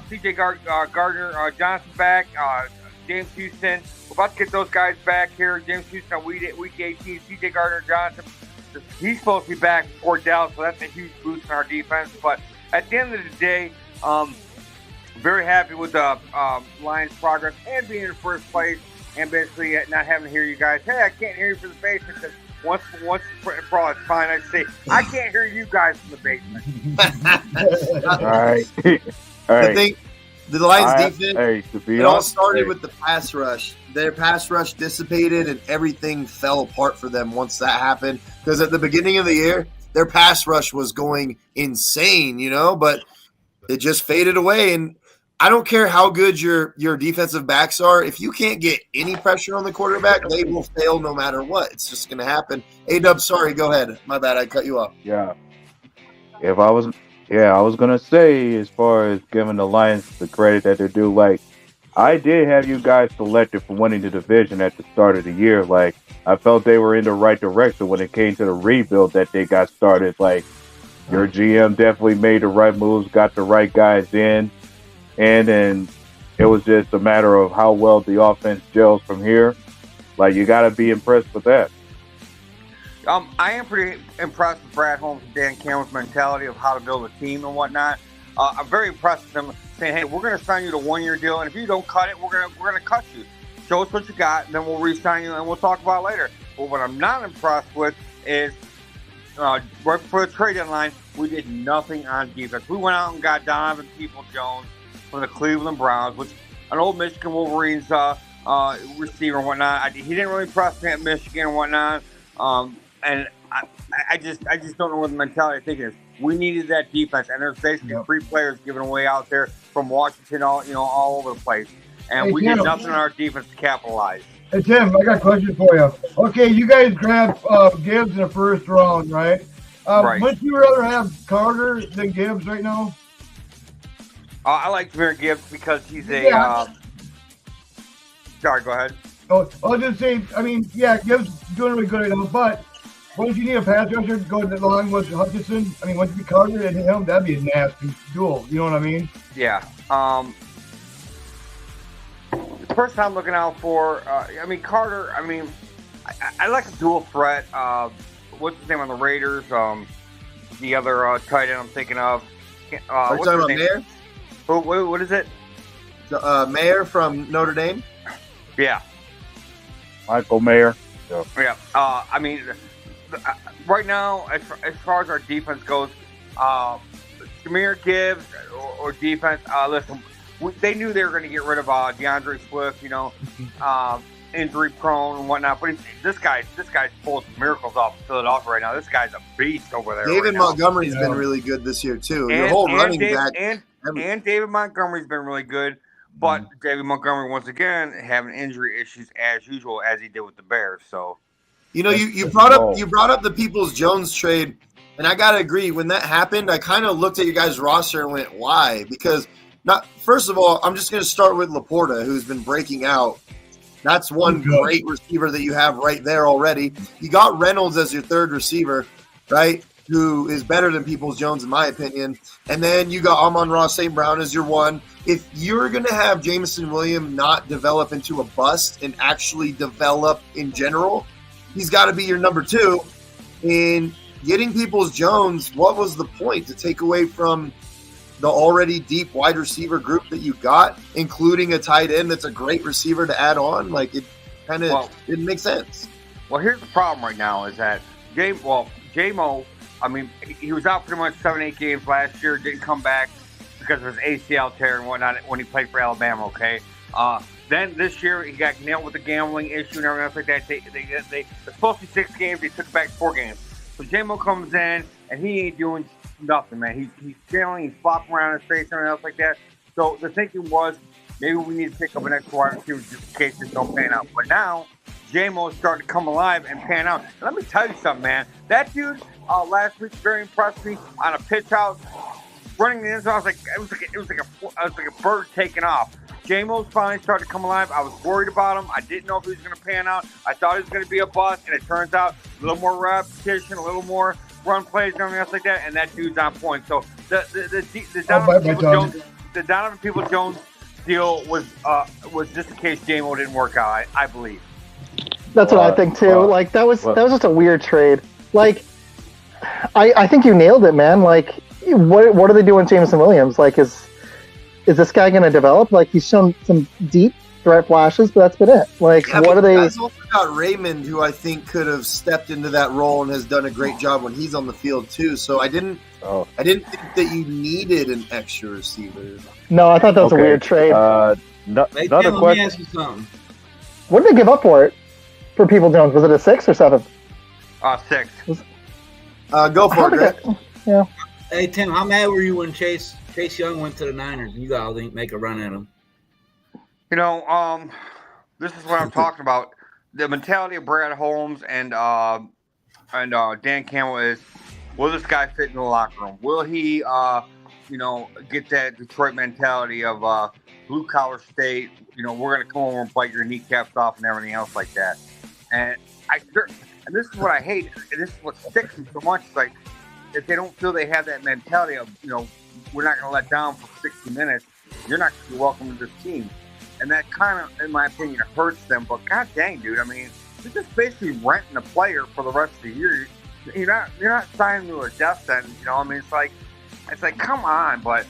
C.J. Gardner Johnson back, James Houston. We're about to get those guys back here. James Houston on week 18. C.J. Gardner Johnson, he's supposed to be back before Dallas, so that's a huge boost in our defense. But at the end of the day, very happy with the Lions' progress and being in first place, and basically not having to hear you guys. Hey, I can't hear you from the basement because once for all, it's fine. I say I can't hear you guys from the basement. All right. I think the Lions' defense. It all started with the pass rush. Their pass rush dissipated, and everything fell apart for them once that happened. Because at the beginning of the year, their pass rush was going insane, you know, but it just faded away. And I don't care how good your defensive backs are. If you can't get any pressure on the quarterback, they will fail no matter what. It's just going to happen. A-Dub, sorry, go ahead. My bad, I cut you off. Yeah. I was going to say, as far as giving the Lions the credit that they're due, I did have you guys selected for winning the division at the start of the year. I felt they were in the right direction when it came to the rebuild that they got started. Your GM definitely made the right moves, got the right guys in. And then it was just a matter of how well the offense gels from here. You got to be impressed with that. I am pretty impressed with Brad Holmes and Dan Campbell's mentality of how to build a team and whatnot. I'm very impressed with them saying, hey, we're going to sign you to a one-year deal, and if you don't cut it, we're going to cut you. Show us what you got, and then we'll re-sign you, and we'll talk about it later. But what I'm not impressed with is right before the trade deadline, we did nothing on defense. We went out and got Donovan Peoples-Jones from the Cleveland Browns, which an old Michigan Wolverines receiver and whatnot. He didn't really impress me at Michigan and whatnot. And I just don't know what the mentality I think is. We needed that defense, and there's basically 3 players given away out there from Washington, all over the place, and we did nothing on our defense to capitalize. Hey Tim, I got a question for you. Okay, you guys grabbed Gibbs in the first round, right? Right. Would you rather have Carter than Gibbs right now? I like Jahmyr Gibbs because he's a. Sorry, go ahead. Oh, I'll just say, I mean, yeah, Gibbs doing really good right now, but what if you need a pass rusher to go along with Hutchinson? I mean, once you be Carter and him, that'd be a nasty duel. You know what I mean? Yeah. The person I'm looking out for, Carter, I like a dual threat. What's his name on the Raiders? The other tight end I'm thinking of. Are you talking about Mayer? What is it? Mayer from Notre Dame? Yeah. Michael Mayer. Yeah. Right now, as far as our defense goes, Jahmyr Gibbs or defense, listen, they knew they were going to get rid of DeAndre Swift, injury prone and whatnot. But this guy's pulling miracles off Philadelphia right now. This guy's a beast over there. David right Montgomery's been really good this year too. Your whole running back and David Montgomery's been really good. But David Montgomery once again having injury issues as usual, as he did with the Bears. So, you brought up the Peoples-Jones trade, and I gotta agree. When that happened, I kind of looked at you guys' roster and went, "Why?" Because first of all, I'm just gonna start with Laporta, who's been breaking out. That's one great receiver that you have right there already. You got Reynolds as your third receiver, right? Who is better than Peoples-Jones in my opinion. And then you got Amon-Ra St. Brown as your one. If you're going to have Jameson Williams not develop into a bust and actually develop in general, he's got to be your number 2. In getting Peoples-Jones, what was the point to take away from the already deep wide receiver group that you got, including a tight end that's a great receiver to add on? Like, it kind of didn't make sense. Well, here's the problem right now is that J-Mo, he was out pretty much 7-8 games last year, didn't come back because of his ACL tear and whatnot when he played for Alabama, okay? Then this year, he got nailed with the gambling issue and everything else like that. They were supposed to be 6 games. They took back 4 games. So J-Mo comes in, and he ain't doing nothing, man. He's chilling, he's flopping around his face and everything else like that. So the thinking was maybe we need to pick up an extra wide receiver just in case this don't pan out. But now, J-Mo is starting to come alive and pan out. And let me tell you something, man. That dude last week very impressed me on a pitch out. Running the end zone, I was like, it was like a bird taking off. J-Mo's finally started to come alive. I was worried about him. I didn't know if he was going to pan out. I thought he was going to be a bust, and it turns out a little more repetition, a little more run plays, and everything else like that, and that dude's on point. So the Donovan Peoples-Jones deal was just in case J-Mo didn't work out. I believe. That's what I think too. Like that was just a weird trade. Like I think you nailed it, man. Like. What are they doing, Jameson Williams? Like, is this guy going to develop? Like, he's shown some deep threat flashes, but that's been it. Like, what are they? I also got Raymond, who I think could have stepped into that role and has done a great job when he's on the field too. So I didn't think that you needed an extra receiver. No, I thought that was a weird trade. Another question. Let me ask you something. What did they give up for it? For Peoples-Jones, was it a 6 or 7? 6. Go for it, Greg. Yeah. Hey Tim, how mad were you when Chase Young went to the Niners and you guys didn't make a run at him? This is what I'm talking about. The mentality of Brad Holmes and Dan Campbell is, will this guy fit in the locker room? Will he, get that Detroit mentality of blue collar state? We're going to come over and bite your kneecaps off and everything else like that. And this is what I hate. And this is what sticks me so much. It's like, if they don't feel they have that mentality of, we're not going to let down for 60 minutes, you're not going to be welcome to this team. And that kind of, in my opinion, hurts them. But god dang, dude, you're just basically renting a player for the rest of the year. You're not signing to a death sentence, It's like, come on. But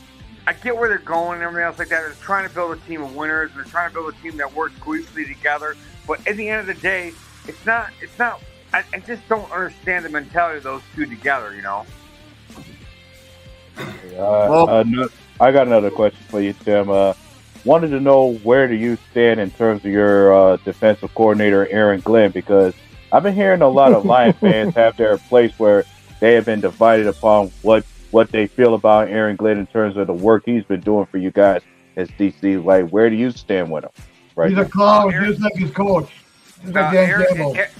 I get where they're going and everything else like that. They're trying to build a team of winners, and they're trying to build a team that works cohesively together. But at the end of the day, it's not. I just don't understand the mentality of those two together. I got another question for you, Tim. Wanted to know, where do you stand in terms of your defensive coordinator, Aaron Glenn? Because I've been hearing a lot of Lion fans have their place where they have been divided upon what they feel about Aaron Glenn in terms of the work he's been doing for you guys as DC. Like, where do you stand with him? Right? He's a clown, just like his coach.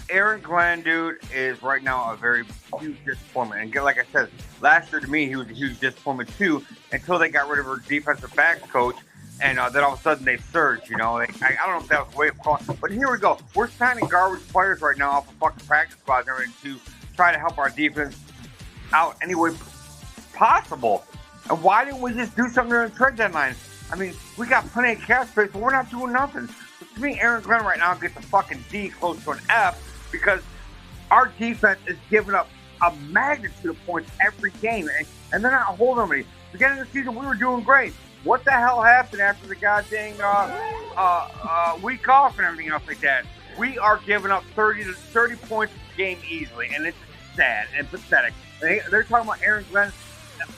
Aaron Glenn, dude, is right now a very huge disappointment. And like I said, last year to me, he was a huge disappointment too, until they got rid of her defensive backs coach, and then all of a sudden they surged. I don't know if that was the way of calling, but here we go. We're signing garbage players right now off of fucking practice squads and everything to try to help our defense out any way possible. And why didn't we just do something during the trade deadline? I mean, we got plenty of cap space, but we're not doing nothing. To me, Aaron Glenn right now gets a fucking D close to an F, because our defense is giving up a magnitude of points every game, and they're not holding anybody. Beginning of the season, we were doing great. What the hell happened after the goddamn week off and everything else like that? We are giving up 30 points a game easily, and it's sad and pathetic. They're talking about Aaron Glenn,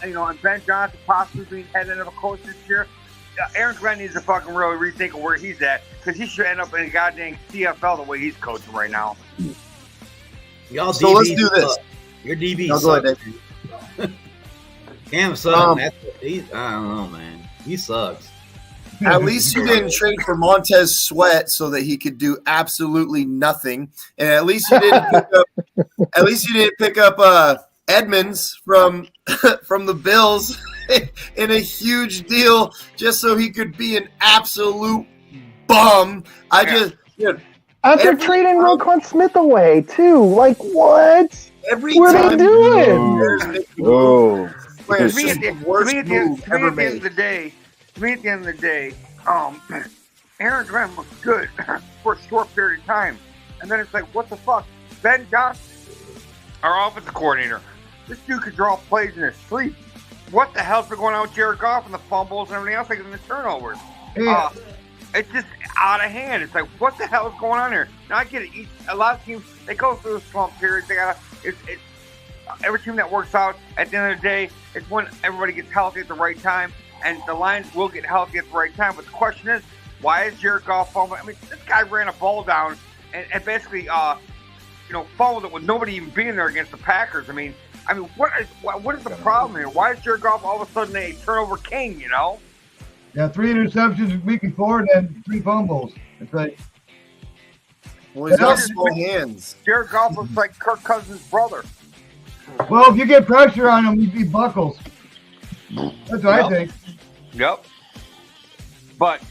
and Ben Johnson possibly being head end of a coach this year. Aaron Glenn needs to fucking really rethink of where he's at, because he should end up in a goddamn CFL the way he's coaching right now. Y'all so DBs let's do this. suck. Your DB no, sucks. Cam Sutton, I don't know, man. He sucks. At least you didn't trade for Montez Sweat so that he could do absolutely nothing, and at least you didn't pick up Edmonds from the Bills in a huge deal just so he could be an absolute bum. After trading Roquan Smith away too, like what? What are they doing? To me, at the end of the day, Aaron Glenn looks good for a short period of time, and then it's like, what the fuck? Ben Johnson, our offensive coordinator, this dude could draw plays in his sleep. What the hell's been going on with Jared Goff and the fumbles and everything else, like in the turnovers? Yeah. It's just out of hand. It's like, what the hell is going on here? Now I get it. A lot of teams, they go through a slump period. They gotta. It's every team that works out. At the end of the day, it's when everybody gets healthy at the right time, and the Lions will get healthy at the right time. But the question is, why is Jared Goff fumbling? I mean, this guy ran a ball down and basically, fumbled it with nobody even being there against the Packers. I mean, what is the problem here? Why is Jared Goff all of a sudden a turnover king? Yeah, 3 interceptions the week before, and then 3 fumbles. It's like, well, he's got small hands. Jared Goff looks like Kirk Cousins' brother. Well, if you get pressure on him, he buckles. That's what I think. Yep. But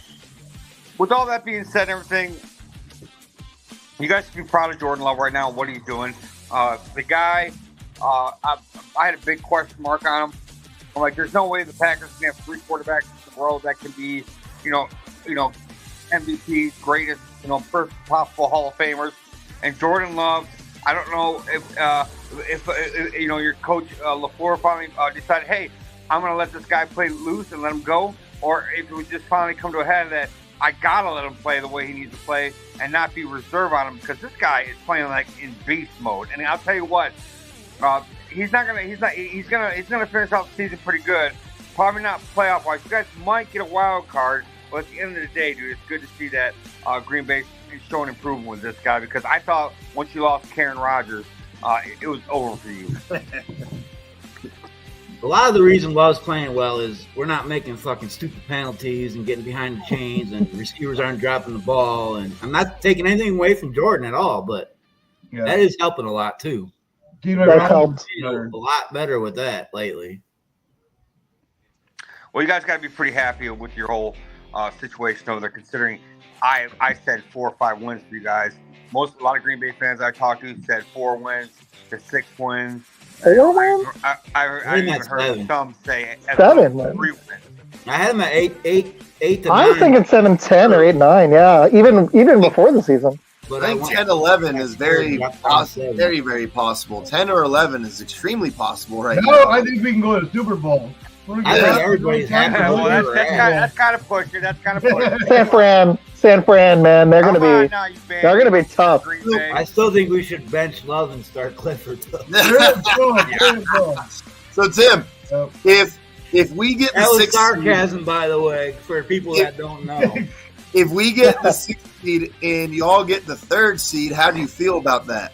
with all that being said, everything, you guys should be proud of Jordan Love right now. What he's doing. The guy, I had a big question mark on him. I'm like, there's no way the Packers can have 3 quarterbacks in the world that can be, MVP, greatest, first possible Hall of Famers. And Jordan Love, I don't know if your coach LaFleur finally decided, hey, I'm going to let this guy play loose and let him go, or if it would just finally come to a head that I got to let him play the way he needs to play and not be reserved on him, because this guy is playing like in beast mode. And I'll tell you what, he's gonna finish out the season pretty good. Probably not playoff wise. You guys might get a wild card, but at the end of the day, dude, it's good to see that Green Bay is showing improvement with this guy, because I thought once you lost Karen Rodgers, it was over for you. A lot of the reason Love's playing well is we're not making fucking stupid penalties and getting behind the chains, and receivers aren't dropping the ball. And I'm not taking anything away from Jordan at all, but that is helping a lot too. That helped. A lot better with that lately. Well, you guys got to be pretty happy with your whole situation over there, considering I said 4 or 5 wins for you guys. A lot of Green Bay fans I talked to said 4 wins to 6 wins. 4 wins? I even heard some say 7 wins. 3 wins. I had him at 8 to 9. I was thinking 7-10 or 8-9. Yeah, even before the season. But I think 10-11 is very, very, very possible. 10 or 11 is extremely possible right now. I think we can go to the Super Bowl. I think everybody's happy. Well, that's kind of pushing. That's kind of pushing. San Fran, man, they're gonna be tough. I still think we should bench Love and start Clifford. So Tim, if we get the that was 6th sarcasm, by the way, for people that don't know. If we get the 6th seed and y'all get the 3rd seed, how do you feel about that?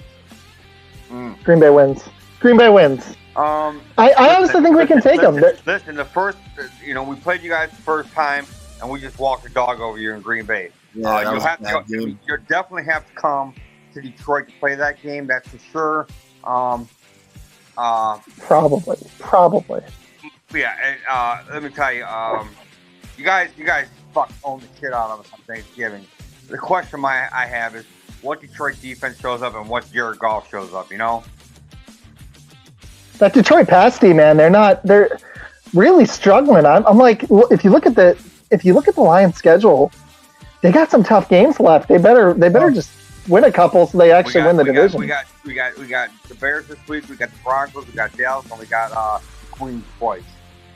Green Bay wins. Green Bay wins. I honestly think we can take them. Listen, the first, we played you guys the first time, and we just walked the dog over you in Green Bay. Yeah, you'll definitely have to come to Detroit to play that game. That's for sure. Probably. Yeah. Let me tell you, you guys fuck own the shit out of us on Thanksgiving. The question I have is, what Detroit defense shows up and what Jared Goff shows up? That Detroit pass D, man, they're really struggling. I'm like, if you look at the Lions schedule, they got some tough games left. They better just win a couple so they actually win the division. We got the Bears this week. We got the Broncos. We got Dallas, and we got Queens twice.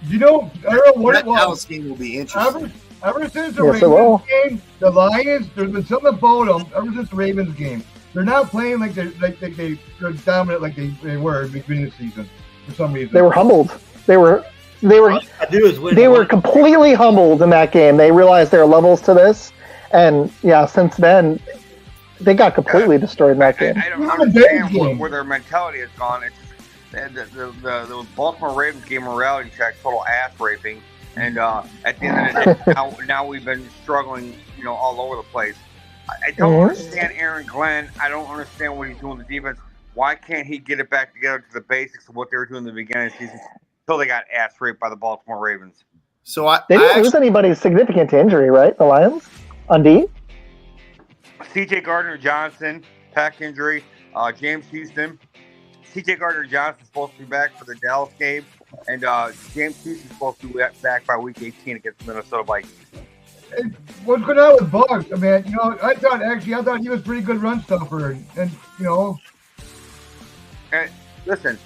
I don't know what it was. Dallas game will be interesting. Ever since the Ravens game, the Lions, there's been something about them. Ever since the Ravens game, they're not playing like they're dominant like they were at the beginning of the season for some reason. They were humbled. They were completely humbled in that game. They realized there are levels to this, and since then they got completely destroyed in that game. I don't understand where their mentality has gone. It's the Baltimore Ravens game reality check, total ass raping, and at the end of the day, now we've been struggling, all over the place. I don't understand Aaron Glenn. I don't understand what he's doing with the defense. Why can't he get it back together to the basics of what they were doing in the beginning of the season until they got ass raped by the Baltimore Ravens? So they didn't lose anybody significant to injury, right? The Lions on D. C.J. Gardner-Johnson, pec injury. James Houston. C.J. Gardner-Johnson is supposed to be back for the Dallas game, and James Houston is supposed to be back by week 18 against the Minnesota Vikings. What's going on with Boggs? I mean, I thought he was pretty good run stopper, and And listen,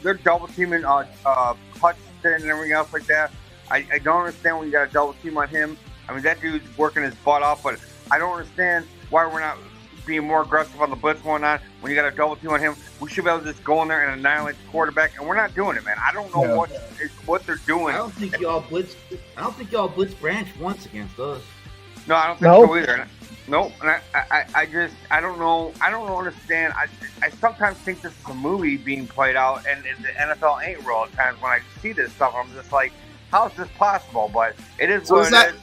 they're double teaming Hutchinson and everything else like that. I don't understand when you got a double team on him. I mean, that dude's working his butt off, but I don't understand why we're not being more aggressive on the blitz going on. When you got a double team on him, we should be able to just go in there and annihilate the quarterback, and we're not doing it, man. I don't know what they're doing. I don't think y'all blitz Branch once against us. No, I don't think so either. Nope. And I don't know. I don't understand. I sometimes think this is a movie being played out, and the NFL ain't real at times. When I see this stuff, I'm just like, how is this possible? But it is what it is.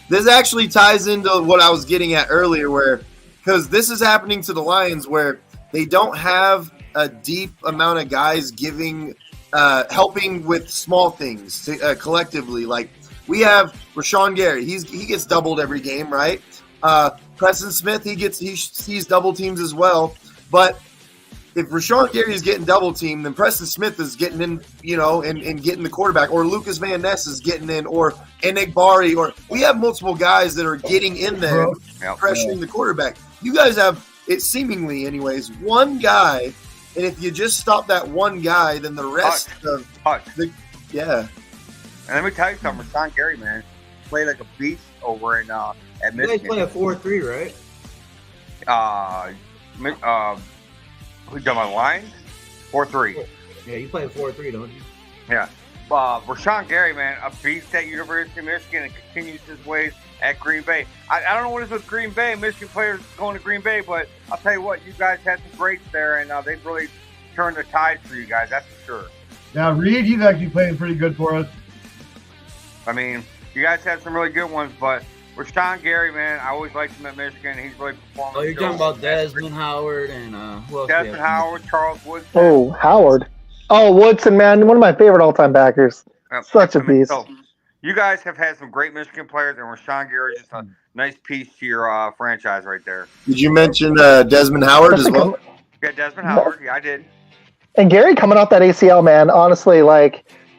This actually ties into what I was getting at earlier, because this is happening to the Lions, where they don't have a deep amount of guys helping with small things collectively. Like we have Rashawn Gary, he gets doubled every game, right? Preston Smith, he sees double teams as well. But if Rashawn Gary is getting double teamed, then Preston Smith is getting in, and getting the quarterback, or Lucas Van Ness is getting in, or Enigbari, or we have multiple guys that are getting in there, pressuring the quarterback. You guys have, it seemingly anyways, one guy, and if you just stop that one guy, then the rest of And let me tell you something, Rashawn Gary, man, played like a beast over in at Michigan. You guys play a 4-3, right? Who's on my Lions? 4-3. Yeah, you play a 4-3, don't you? Yeah. Rashawn Gary, man, a beast at University of Michigan, and continues his ways at Green Bay. I don't know what it is with Green Bay, Michigan players going to Green Bay, but I'll tell you what, you guys had some greats there, and they've really turned the tide for you guys, that's for sure. Now, Reed, he's actually playing pretty good for us. I mean, you guys had some really good ones, but Rashawn Gary, man, I always liked him at Michigan. He's really performing. Oh, you're talking about Desmond Howard and who else? Desmond Howard, Charles Woodson. Oh, Howard. Oh, Woodson, man, one of my favorite all-time backers. Such a beast. So, you guys have had some great Michigan players, and Rashawn Gary is just a nice piece to your franchise right there. Did you mention Desmond Howard as well? Yeah, Desmond Howard. Yeah, I did. And Gary coming off that ACL, man, honestly,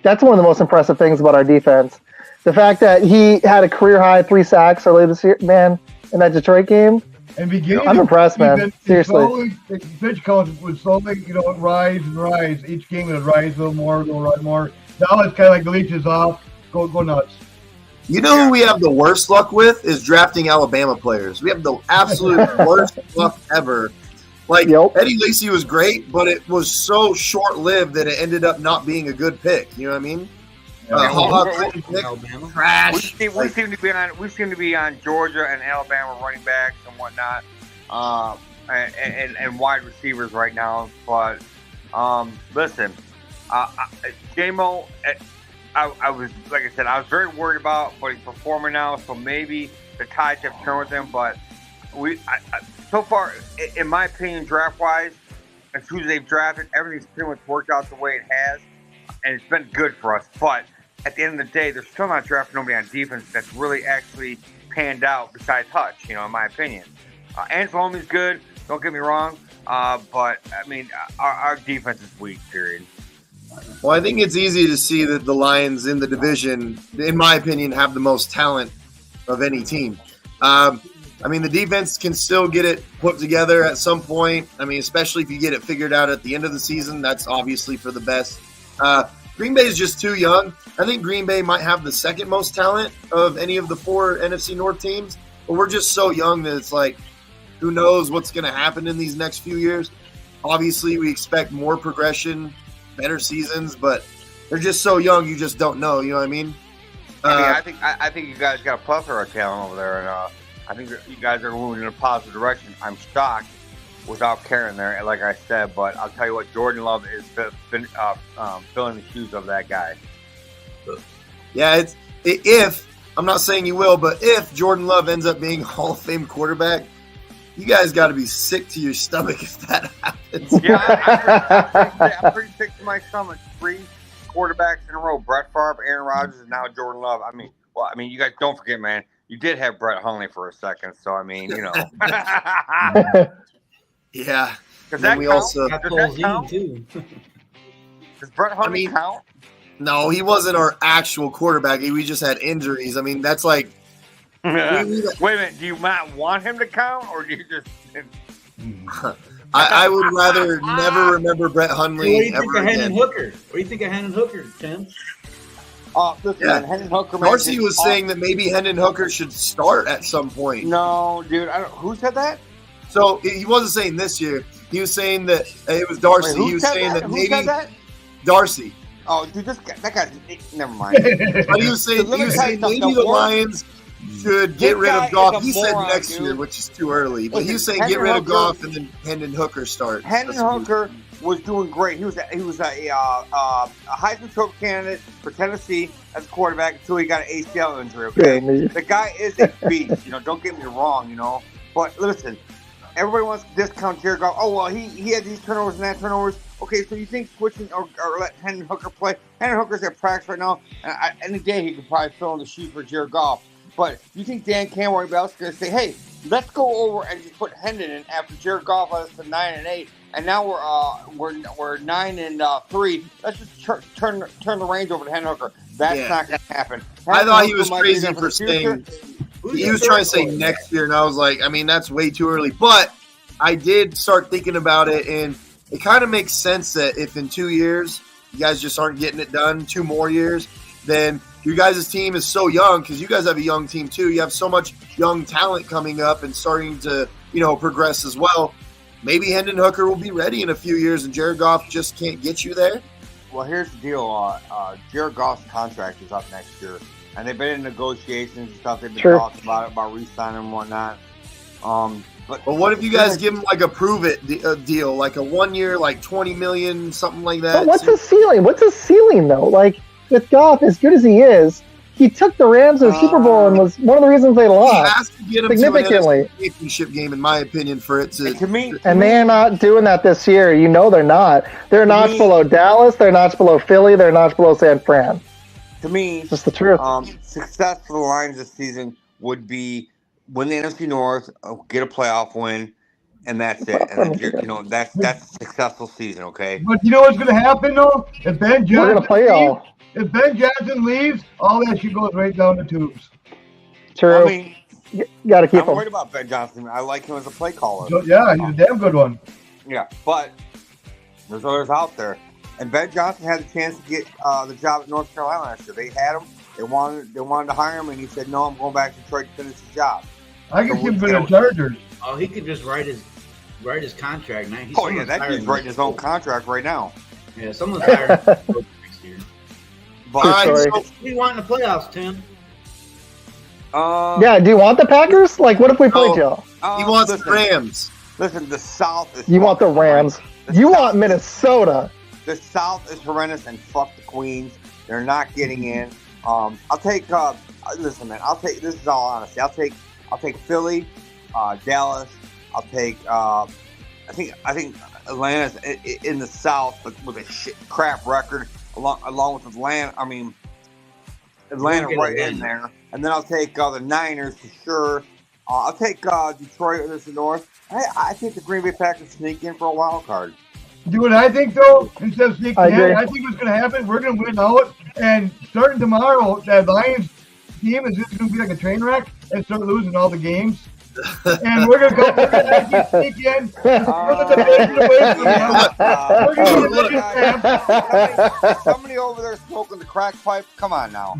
that's one of the most impressive things about our defense. The fact that he had a career-high 3 sacks earlier this year, man, in that Detroit game. I'm impressed, man. Seriously. Pitch count would slowly, rise and rise. Each game would rise a little more, more. Dallas kind of like leeches off. Go nuts. You know who we have the worst luck with is drafting Alabama players. We have the absolute worst luck ever. Like, Eddie Lacy was great, but it was so short-lived that it ended up not being a good pick. You know what I mean? Trash. We seem to be on Georgia and Alabama running backs and whatnot, and wide receivers right now. But listen, J-Mo, I was, like I said, I was very worried about, but he's performing now, so maybe the tides have turned with him. But so far, in my opinion, draft-wise, as who they've drafted, everything's pretty much worked out the way it has, and it's been good for us. But at the end of the day, they're still not drafting nobody on defense that's really actually panned out besides Hutch, in my opinion. Anzalome's good, don't get me wrong, but, I mean, our defense is weak, period. Well, I think it's easy to see that the Lions in the division, in my opinion, have the most talent of any team. I mean, the defense can still get it put together at some point. I mean, especially if you get it figured out at the end of the season, that's obviously for the best. Green Bay is just too young. I think Green Bay might have the second most talent of any of the 4 NFC North teams, but we're just so young that it's like, who knows what's going to happen in these next few years. Obviously, we expect more progression, better seasons, but they're just so young, you just don't know. You know what I mean? I think you guys got a plethora of talent over there, and I think that you guys are moving in a positive direction. I'm shocked without Karen there, like I said, but I'll tell you what, Jordan Love is filling the shoes of that guy. Yeah, if I'm not saying you will, but if Jordan Love ends up being a Hall of Fame quarterback, you guys got to be sick to your stomach if that happens. Yeah, I'm pretty sick to my stomach. 3 quarterbacks in a row: Brett Favre, Aaron Rodgers, and now Jordan Love. I mean, you guys don't forget, man. You did have Brett Hundley for a second, so I mean, Yeah. Does that count? Too. Does Brett Hundley count? No, he wasn't our actual quarterback. We just had injuries. I mean, that's like. Wait a minute. Do you not want him to count, or do you just? I would rather never remember Brett Hundley ever again. What do you think of Hendon Hooker, Tim? Listen, man, Hendon Hooker. Darcy was saying that maybe Hendon Hooker should start at some point. No, dude. Who said that? So he wasn't saying this year. He was saying that it was Darcy. Wait, he was saying that maybe said that? Darcy. Oh, dude, that guy. Never mind. But he was saying maybe the Lions should get rid of Goff. He said next year, which is too early. But he was saying get rid of Goff and then Hendon Hooker start. Hendon Hooker was doing great. He was a Heisman Trophy candidate for Tennessee as a quarterback until he got an ACL injury. Okay, the guy is a beast. Don't get me wrong. But listen, everybody wants to discount Jared Goff. Oh well, he had these turnovers and that turnovers. Okay, so you think switching or let Hendon Hooker play? Hendon Hooker's at practice right now, and any day he could probably fill in the shoes for Jared Goff. But you think Dan Campbell or anybody else is going to say, hey, let's go over and just put Hendon in after Jared Goff led us to 9-8, and now we're 9-3. Let's just turn the reins over to Hendon Hooker. That's not going to happen. I thought he was crazy for saying he was trying to say next year, and I was like, I mean, that's way too early. But I did start thinking about it, and it kind of makes sense that if in 2 years you guys just aren't getting it done, 2 more years, then your guys' team is so young because you guys have a young team too. You have so much young talent coming up and starting to, progress as well. Maybe Hendon Hooker will be ready in a few years and Jared Goff just can't get you there. Well, here's the deal. Jared Goff's contract is up next year, and they've been in negotiations and stuff. They've been talking about re-signing and whatnot. But what if you guys give him like a prove-it deal, like a 1 year, like $20 million, something like that? But what's his ceiling? What's his ceiling though? Like, with Goff, as good as he is, he took the Rams to the Super Bowl and was one of the reasons they lost. He has to get him significantly. To an championship game, in my opinion, for it to. And they're not doing that this year. They're not. They're notch below Dallas. They're notch below Philly. They're notch below San Fran. To me, that's the truth. Success for the Lions this season would be win the NFC North, get a playoff win, and that's it. And then, that's a successful season. Okay. But you know what's going to happen though? If Ben Johnson leaves, all that shit goes right down the tubes. True. I mean, you got to keep him. I'm worried about Ben Johnson. I like him as a play caller. So, yeah, he's a damn good one. Yeah, but there's others out there. And Ben Johnson had a chance to get the job at North Carolina last year. They had him. They wanted to hire him, and he said, "No, I'm going back to Detroit to finish the job." I can see him for the Chargers. Oh, he could just write his contract now. That dude's writing his own contract right now. Yeah, someone's hiring him next year. But So we want in the playoffs, Tim. Yeah, do you want the Packers? Like, what if we played y'all? He wants the Rams. Listen, the South is. You want the Rams? You want Minnesota? The South is horrendous, and fuck the Queens. They're not getting in. I'll take. Listen, man. This is all honesty. I'll take Philly, Dallas. I'll take. I think Atlanta's in the South, but with a crap record, along with Atlanta. I mean, Atlanta right in there, and then I'll take the Niners for sure. I'll take Detroit in the North. I think the Green Bay Packers sneak in for a wild card. Do what I think, though, instead of sneaking in, agree. I think what's going to happen, we're going to win out, and starting tomorrow, that Lions team is just going to be like a train wreck and start losing all the games. And we're going to sneak in. We're Somebody over there smoking the crack pipe. Come on now.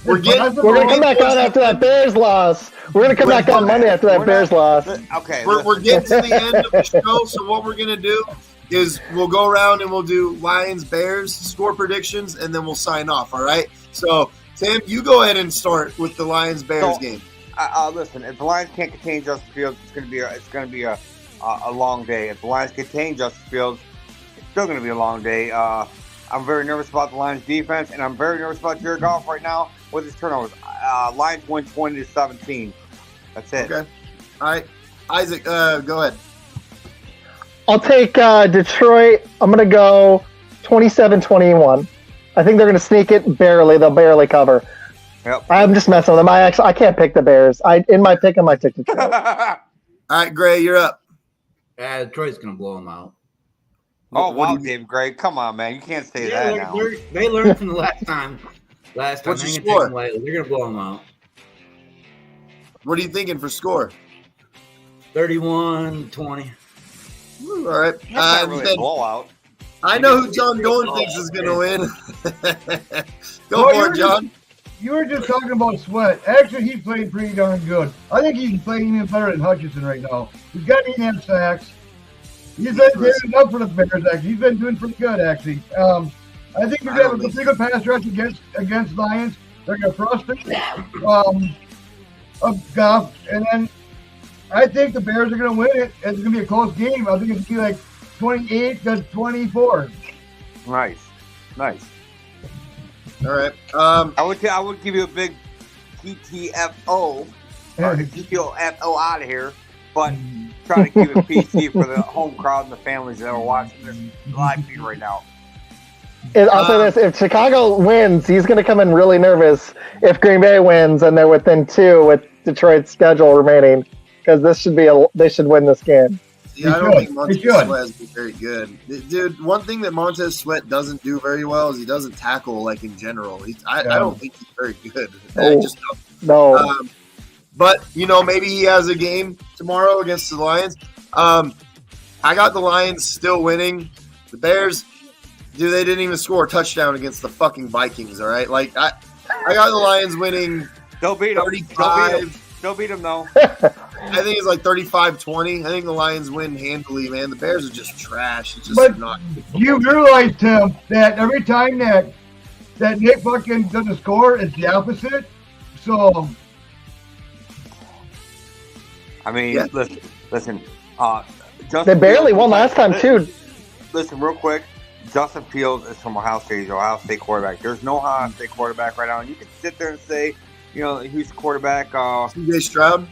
We're gonna come back on after that Bears loss. We're gonna come back on Monday after that Bears loss. Okay. We're getting to the end of the show, so what we're gonna do is we'll go around and we'll do Lions Bears score predictions, and then we'll sign off. All right. So Sam, you go ahead and start with the Lions Bears game. Listen, if the Lions can't contain Justin Fields, it's gonna be a long day. If the Lions contain Justin Fields, it's still gonna be a long day. I'm very nervous about the Lions defense, and I'm very nervous about Jared Goff right now with his turnovers. Lions win 20-17. That's it. Okay. All right. Isaac, go ahead. I'll take Detroit. I'm going to go 27-21. I think they're going to sneak it barely. They'll barely cover. Yep. I'm just messing with them. I can't pick the Bears. In my pick, I might take Detroit. All right, Gray, you're up. Detroit's going to blow them out. Oh, wow, David Gray. Come on, man. You can't say that now. They learned from the last time. What's they're your going to score? take them lightly. They're going to blow them out. What are you thinking for score? 31-20. All right. That's not really a blowout. I know who John Dolan thinks is going to win. Go Oh, for it, John. You were just talking about Sweat. Actually, he's playing pretty darn good. I think he's playing even better than Hutchinson right now. He's got 8.5 sacks. He's been getting up for the Bears, actually. He's been doing pretty good, actually. I think they're going to have a pretty good pass rush against Lions. They're going to frustrate Goff. And then I think the Bears are going to win it. It's going to be a close game. I think it's going to be like 28-24. Nice. All right. I would give you a big TTFO. TTFO out of here. But try to keep it PC for the home crowd and the families that are watching this live feed right now. I'll say this: if Chicago wins, he's going to come in really nervous. If Green Bay wins and they're within 2 with Detroit's schedule remaining, because they should win this game. Yeah, I don't think Montez Sweat has been very good. Dude, one thing that Montez Sweat doesn't do very well is he doesn't tackle, like, in general. I don't think he's very good. I just don't. No. But, maybe he has a game tomorrow against the Lions. I got the Lions still winning. The Bears, dude, they didn't even score a touchdown against the fucking Vikings, all right? Like, I got the Lions winning. They'll beat them. 35. They'll beat them, though. I think it's like 35-20. I think the Lions win handily, man. The Bears are just trash. It's just not. You realize, Tim, that every time that Nick fucking doesn't score, it's the opposite. So, I mean, listen. They barely won last time, too. Listen, real quick. Justin Fields is from Ohio State. He's an Ohio State quarterback. There's no Ohio State quarterback right now. And you can sit there and say, who's the quarterback? C.J. Stroud?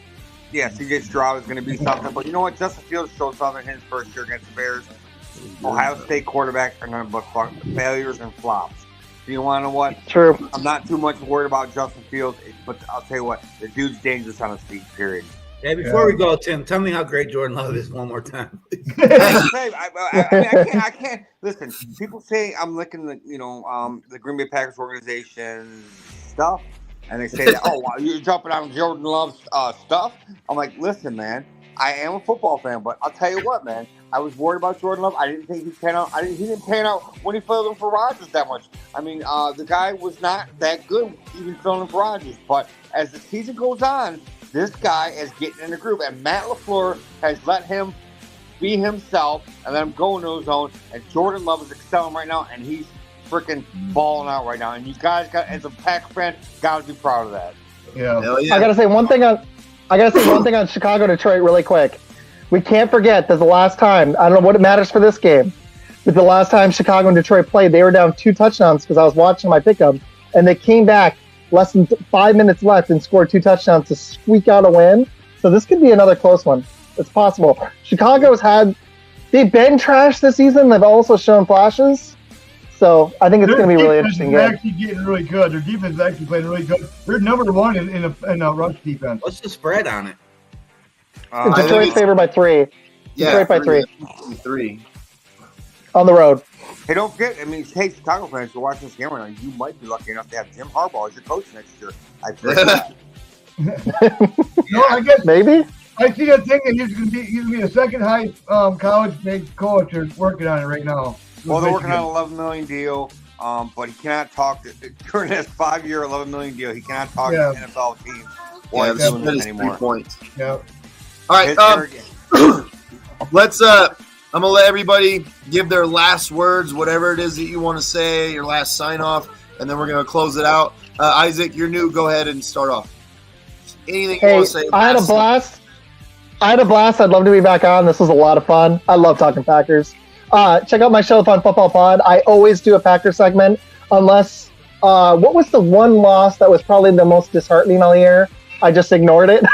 Yeah, C.J. Stroud is going to be something. But you know what? Justin Fields showed something in his first year against the Bears. Ohio State quarterbacks are going to book failures and flops. You want to know what? True. I'm not too much worried about Justin Fields, but I'll tell you what. The dude's dangerous on his feet, period. Hey, before we go, Tim, tell me how great Jordan Love is one more time. I can't listen. People say I'm licking the Green Bay Packers organization stuff, and they say that, oh, wow, you're jumping on Jordan Love's stuff. I'm like, listen, man, I am a football fan, but I'll tell you what, man. I was worried about Jordan Love. I didn't think he'd pan out. He didn't pan out when he filled in for Rodgers that much. I mean, the guy was not that good even filling in for Rodgers. But as the season goes on, this guy is getting in the groove, and Matt LaFleur has let him be himself and let him go into his zone. And Jordan Love is excelling right now, and he's freaking balling out right now. And you guys got, as a Packer fan, got to be proud of that. Yeah. I gotta say one thing on Chicago Detroit really quick. We can't forget that the last time, I don't know what it matters for this game, but the last time Chicago and Detroit played, they were down 2 touchdowns because I was watching my pickup, and they came back less than 5 minutes left and scored 2 touchdowns to squeak out a win. So this could be another close one. It's possible. They've been trash this season. They've also shown flashes. So I think it's going to be really interesting. They're actually getting really good. Their defense is actually playing really good. They're number 1 in a rush defense. What's the spread on it? Detroit's favored by 3. Yeah, Detroit by 3. 3. On the road. Hey, don't forget, I mean, hey, Chicago fans, if you're watching this game right now, you might be lucky enough to have Jim Harbaugh as your coach next year. I pray that. No, I guess maybe. I see that thing that he's going to be a second high college made coach. They're working on it right now. Well, they're working on an $11 million deal, but he cannot talk during his 5-year, $11 million deal. He cannot talk to NFL teams while he's doing this anymore. 3 points. Yeah. All right, let's. I'm gonna let everybody give their last words, whatever it is that you want to say, your last sign off, and then we're gonna close it out. Isaac, you're new. Go ahead and start off. Anything you want to say? I had a blast. I'd love to be back on. This was a lot of fun. I love talking Packers. Check out my show, Fun Football Pod. I always do a Packer segment, unless what was the one loss that was probably the most disheartening all year? I just ignored it.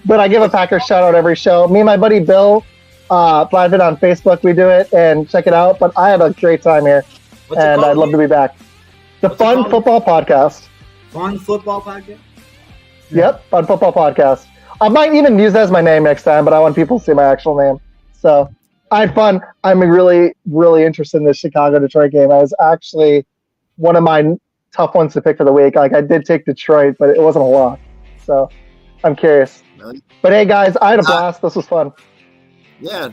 But I give a Packers shout out every show. Me and my buddy Bill, Flatbed on Facebook, we do it, and check it out. But I had a great time here, and I'd love to be back. The Fun Football Podcast. Fun Football Podcast? Yep, Fun Football Podcast. I might even use that as my name next time, but I want people to see my actual name. So I had fun. I'm really, really interested in this Chicago-Detroit game. I was actually one of my tough ones to pick for the week. Like, I did take Detroit, but it wasn't a lot. So I'm curious. Really? But hey, guys, I had a blast. This was fun. Yeah,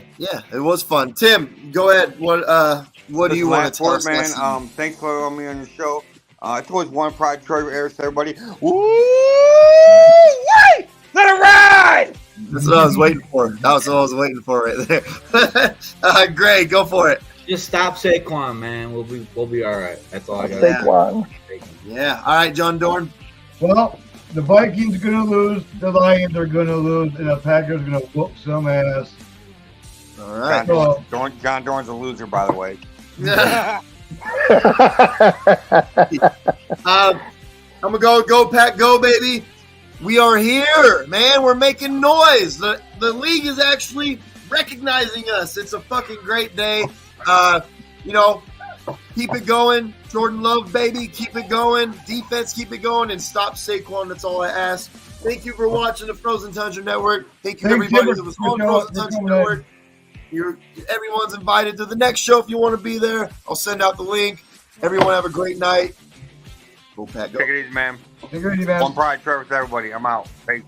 it was fun. Tim, go ahead. What do you want to tell us? Man, thanks for having me on your show. It's always one pride, Detroit airs to everybody. Woo! Wait! Let it ride! That's what I was waiting for. That was what I was waiting for right there. Greg, go for it. Just stop Saquon, man. We'll be all right. That's all I got. Saquon. Yeah. All right, John Dorn. Well, the Vikings are going to lose. The Lions are going to lose, and the Packers are going to whoop some ass. All right. John Dorn's a loser, by the way. I'm gonna go Pack, go baby. We are here, man. We're making noise. The league is actually recognizing us. It's a fucking great day. Keep it going. Jordan Love, baby, keep it going. Defense, keep it going, and stop Saquon. That's all I ask. Thank you for watching the Frozen Tundra Network. Thank you, everybody that was on Frozen Tundra Network. Everyone's invited to the next show if you want to be there. I'll send out the link. Everyone have a great night. Go Pack, go. Take it easy, man. Take it easy, man. One pride, Trevor, to everybody. I'm out. Peace.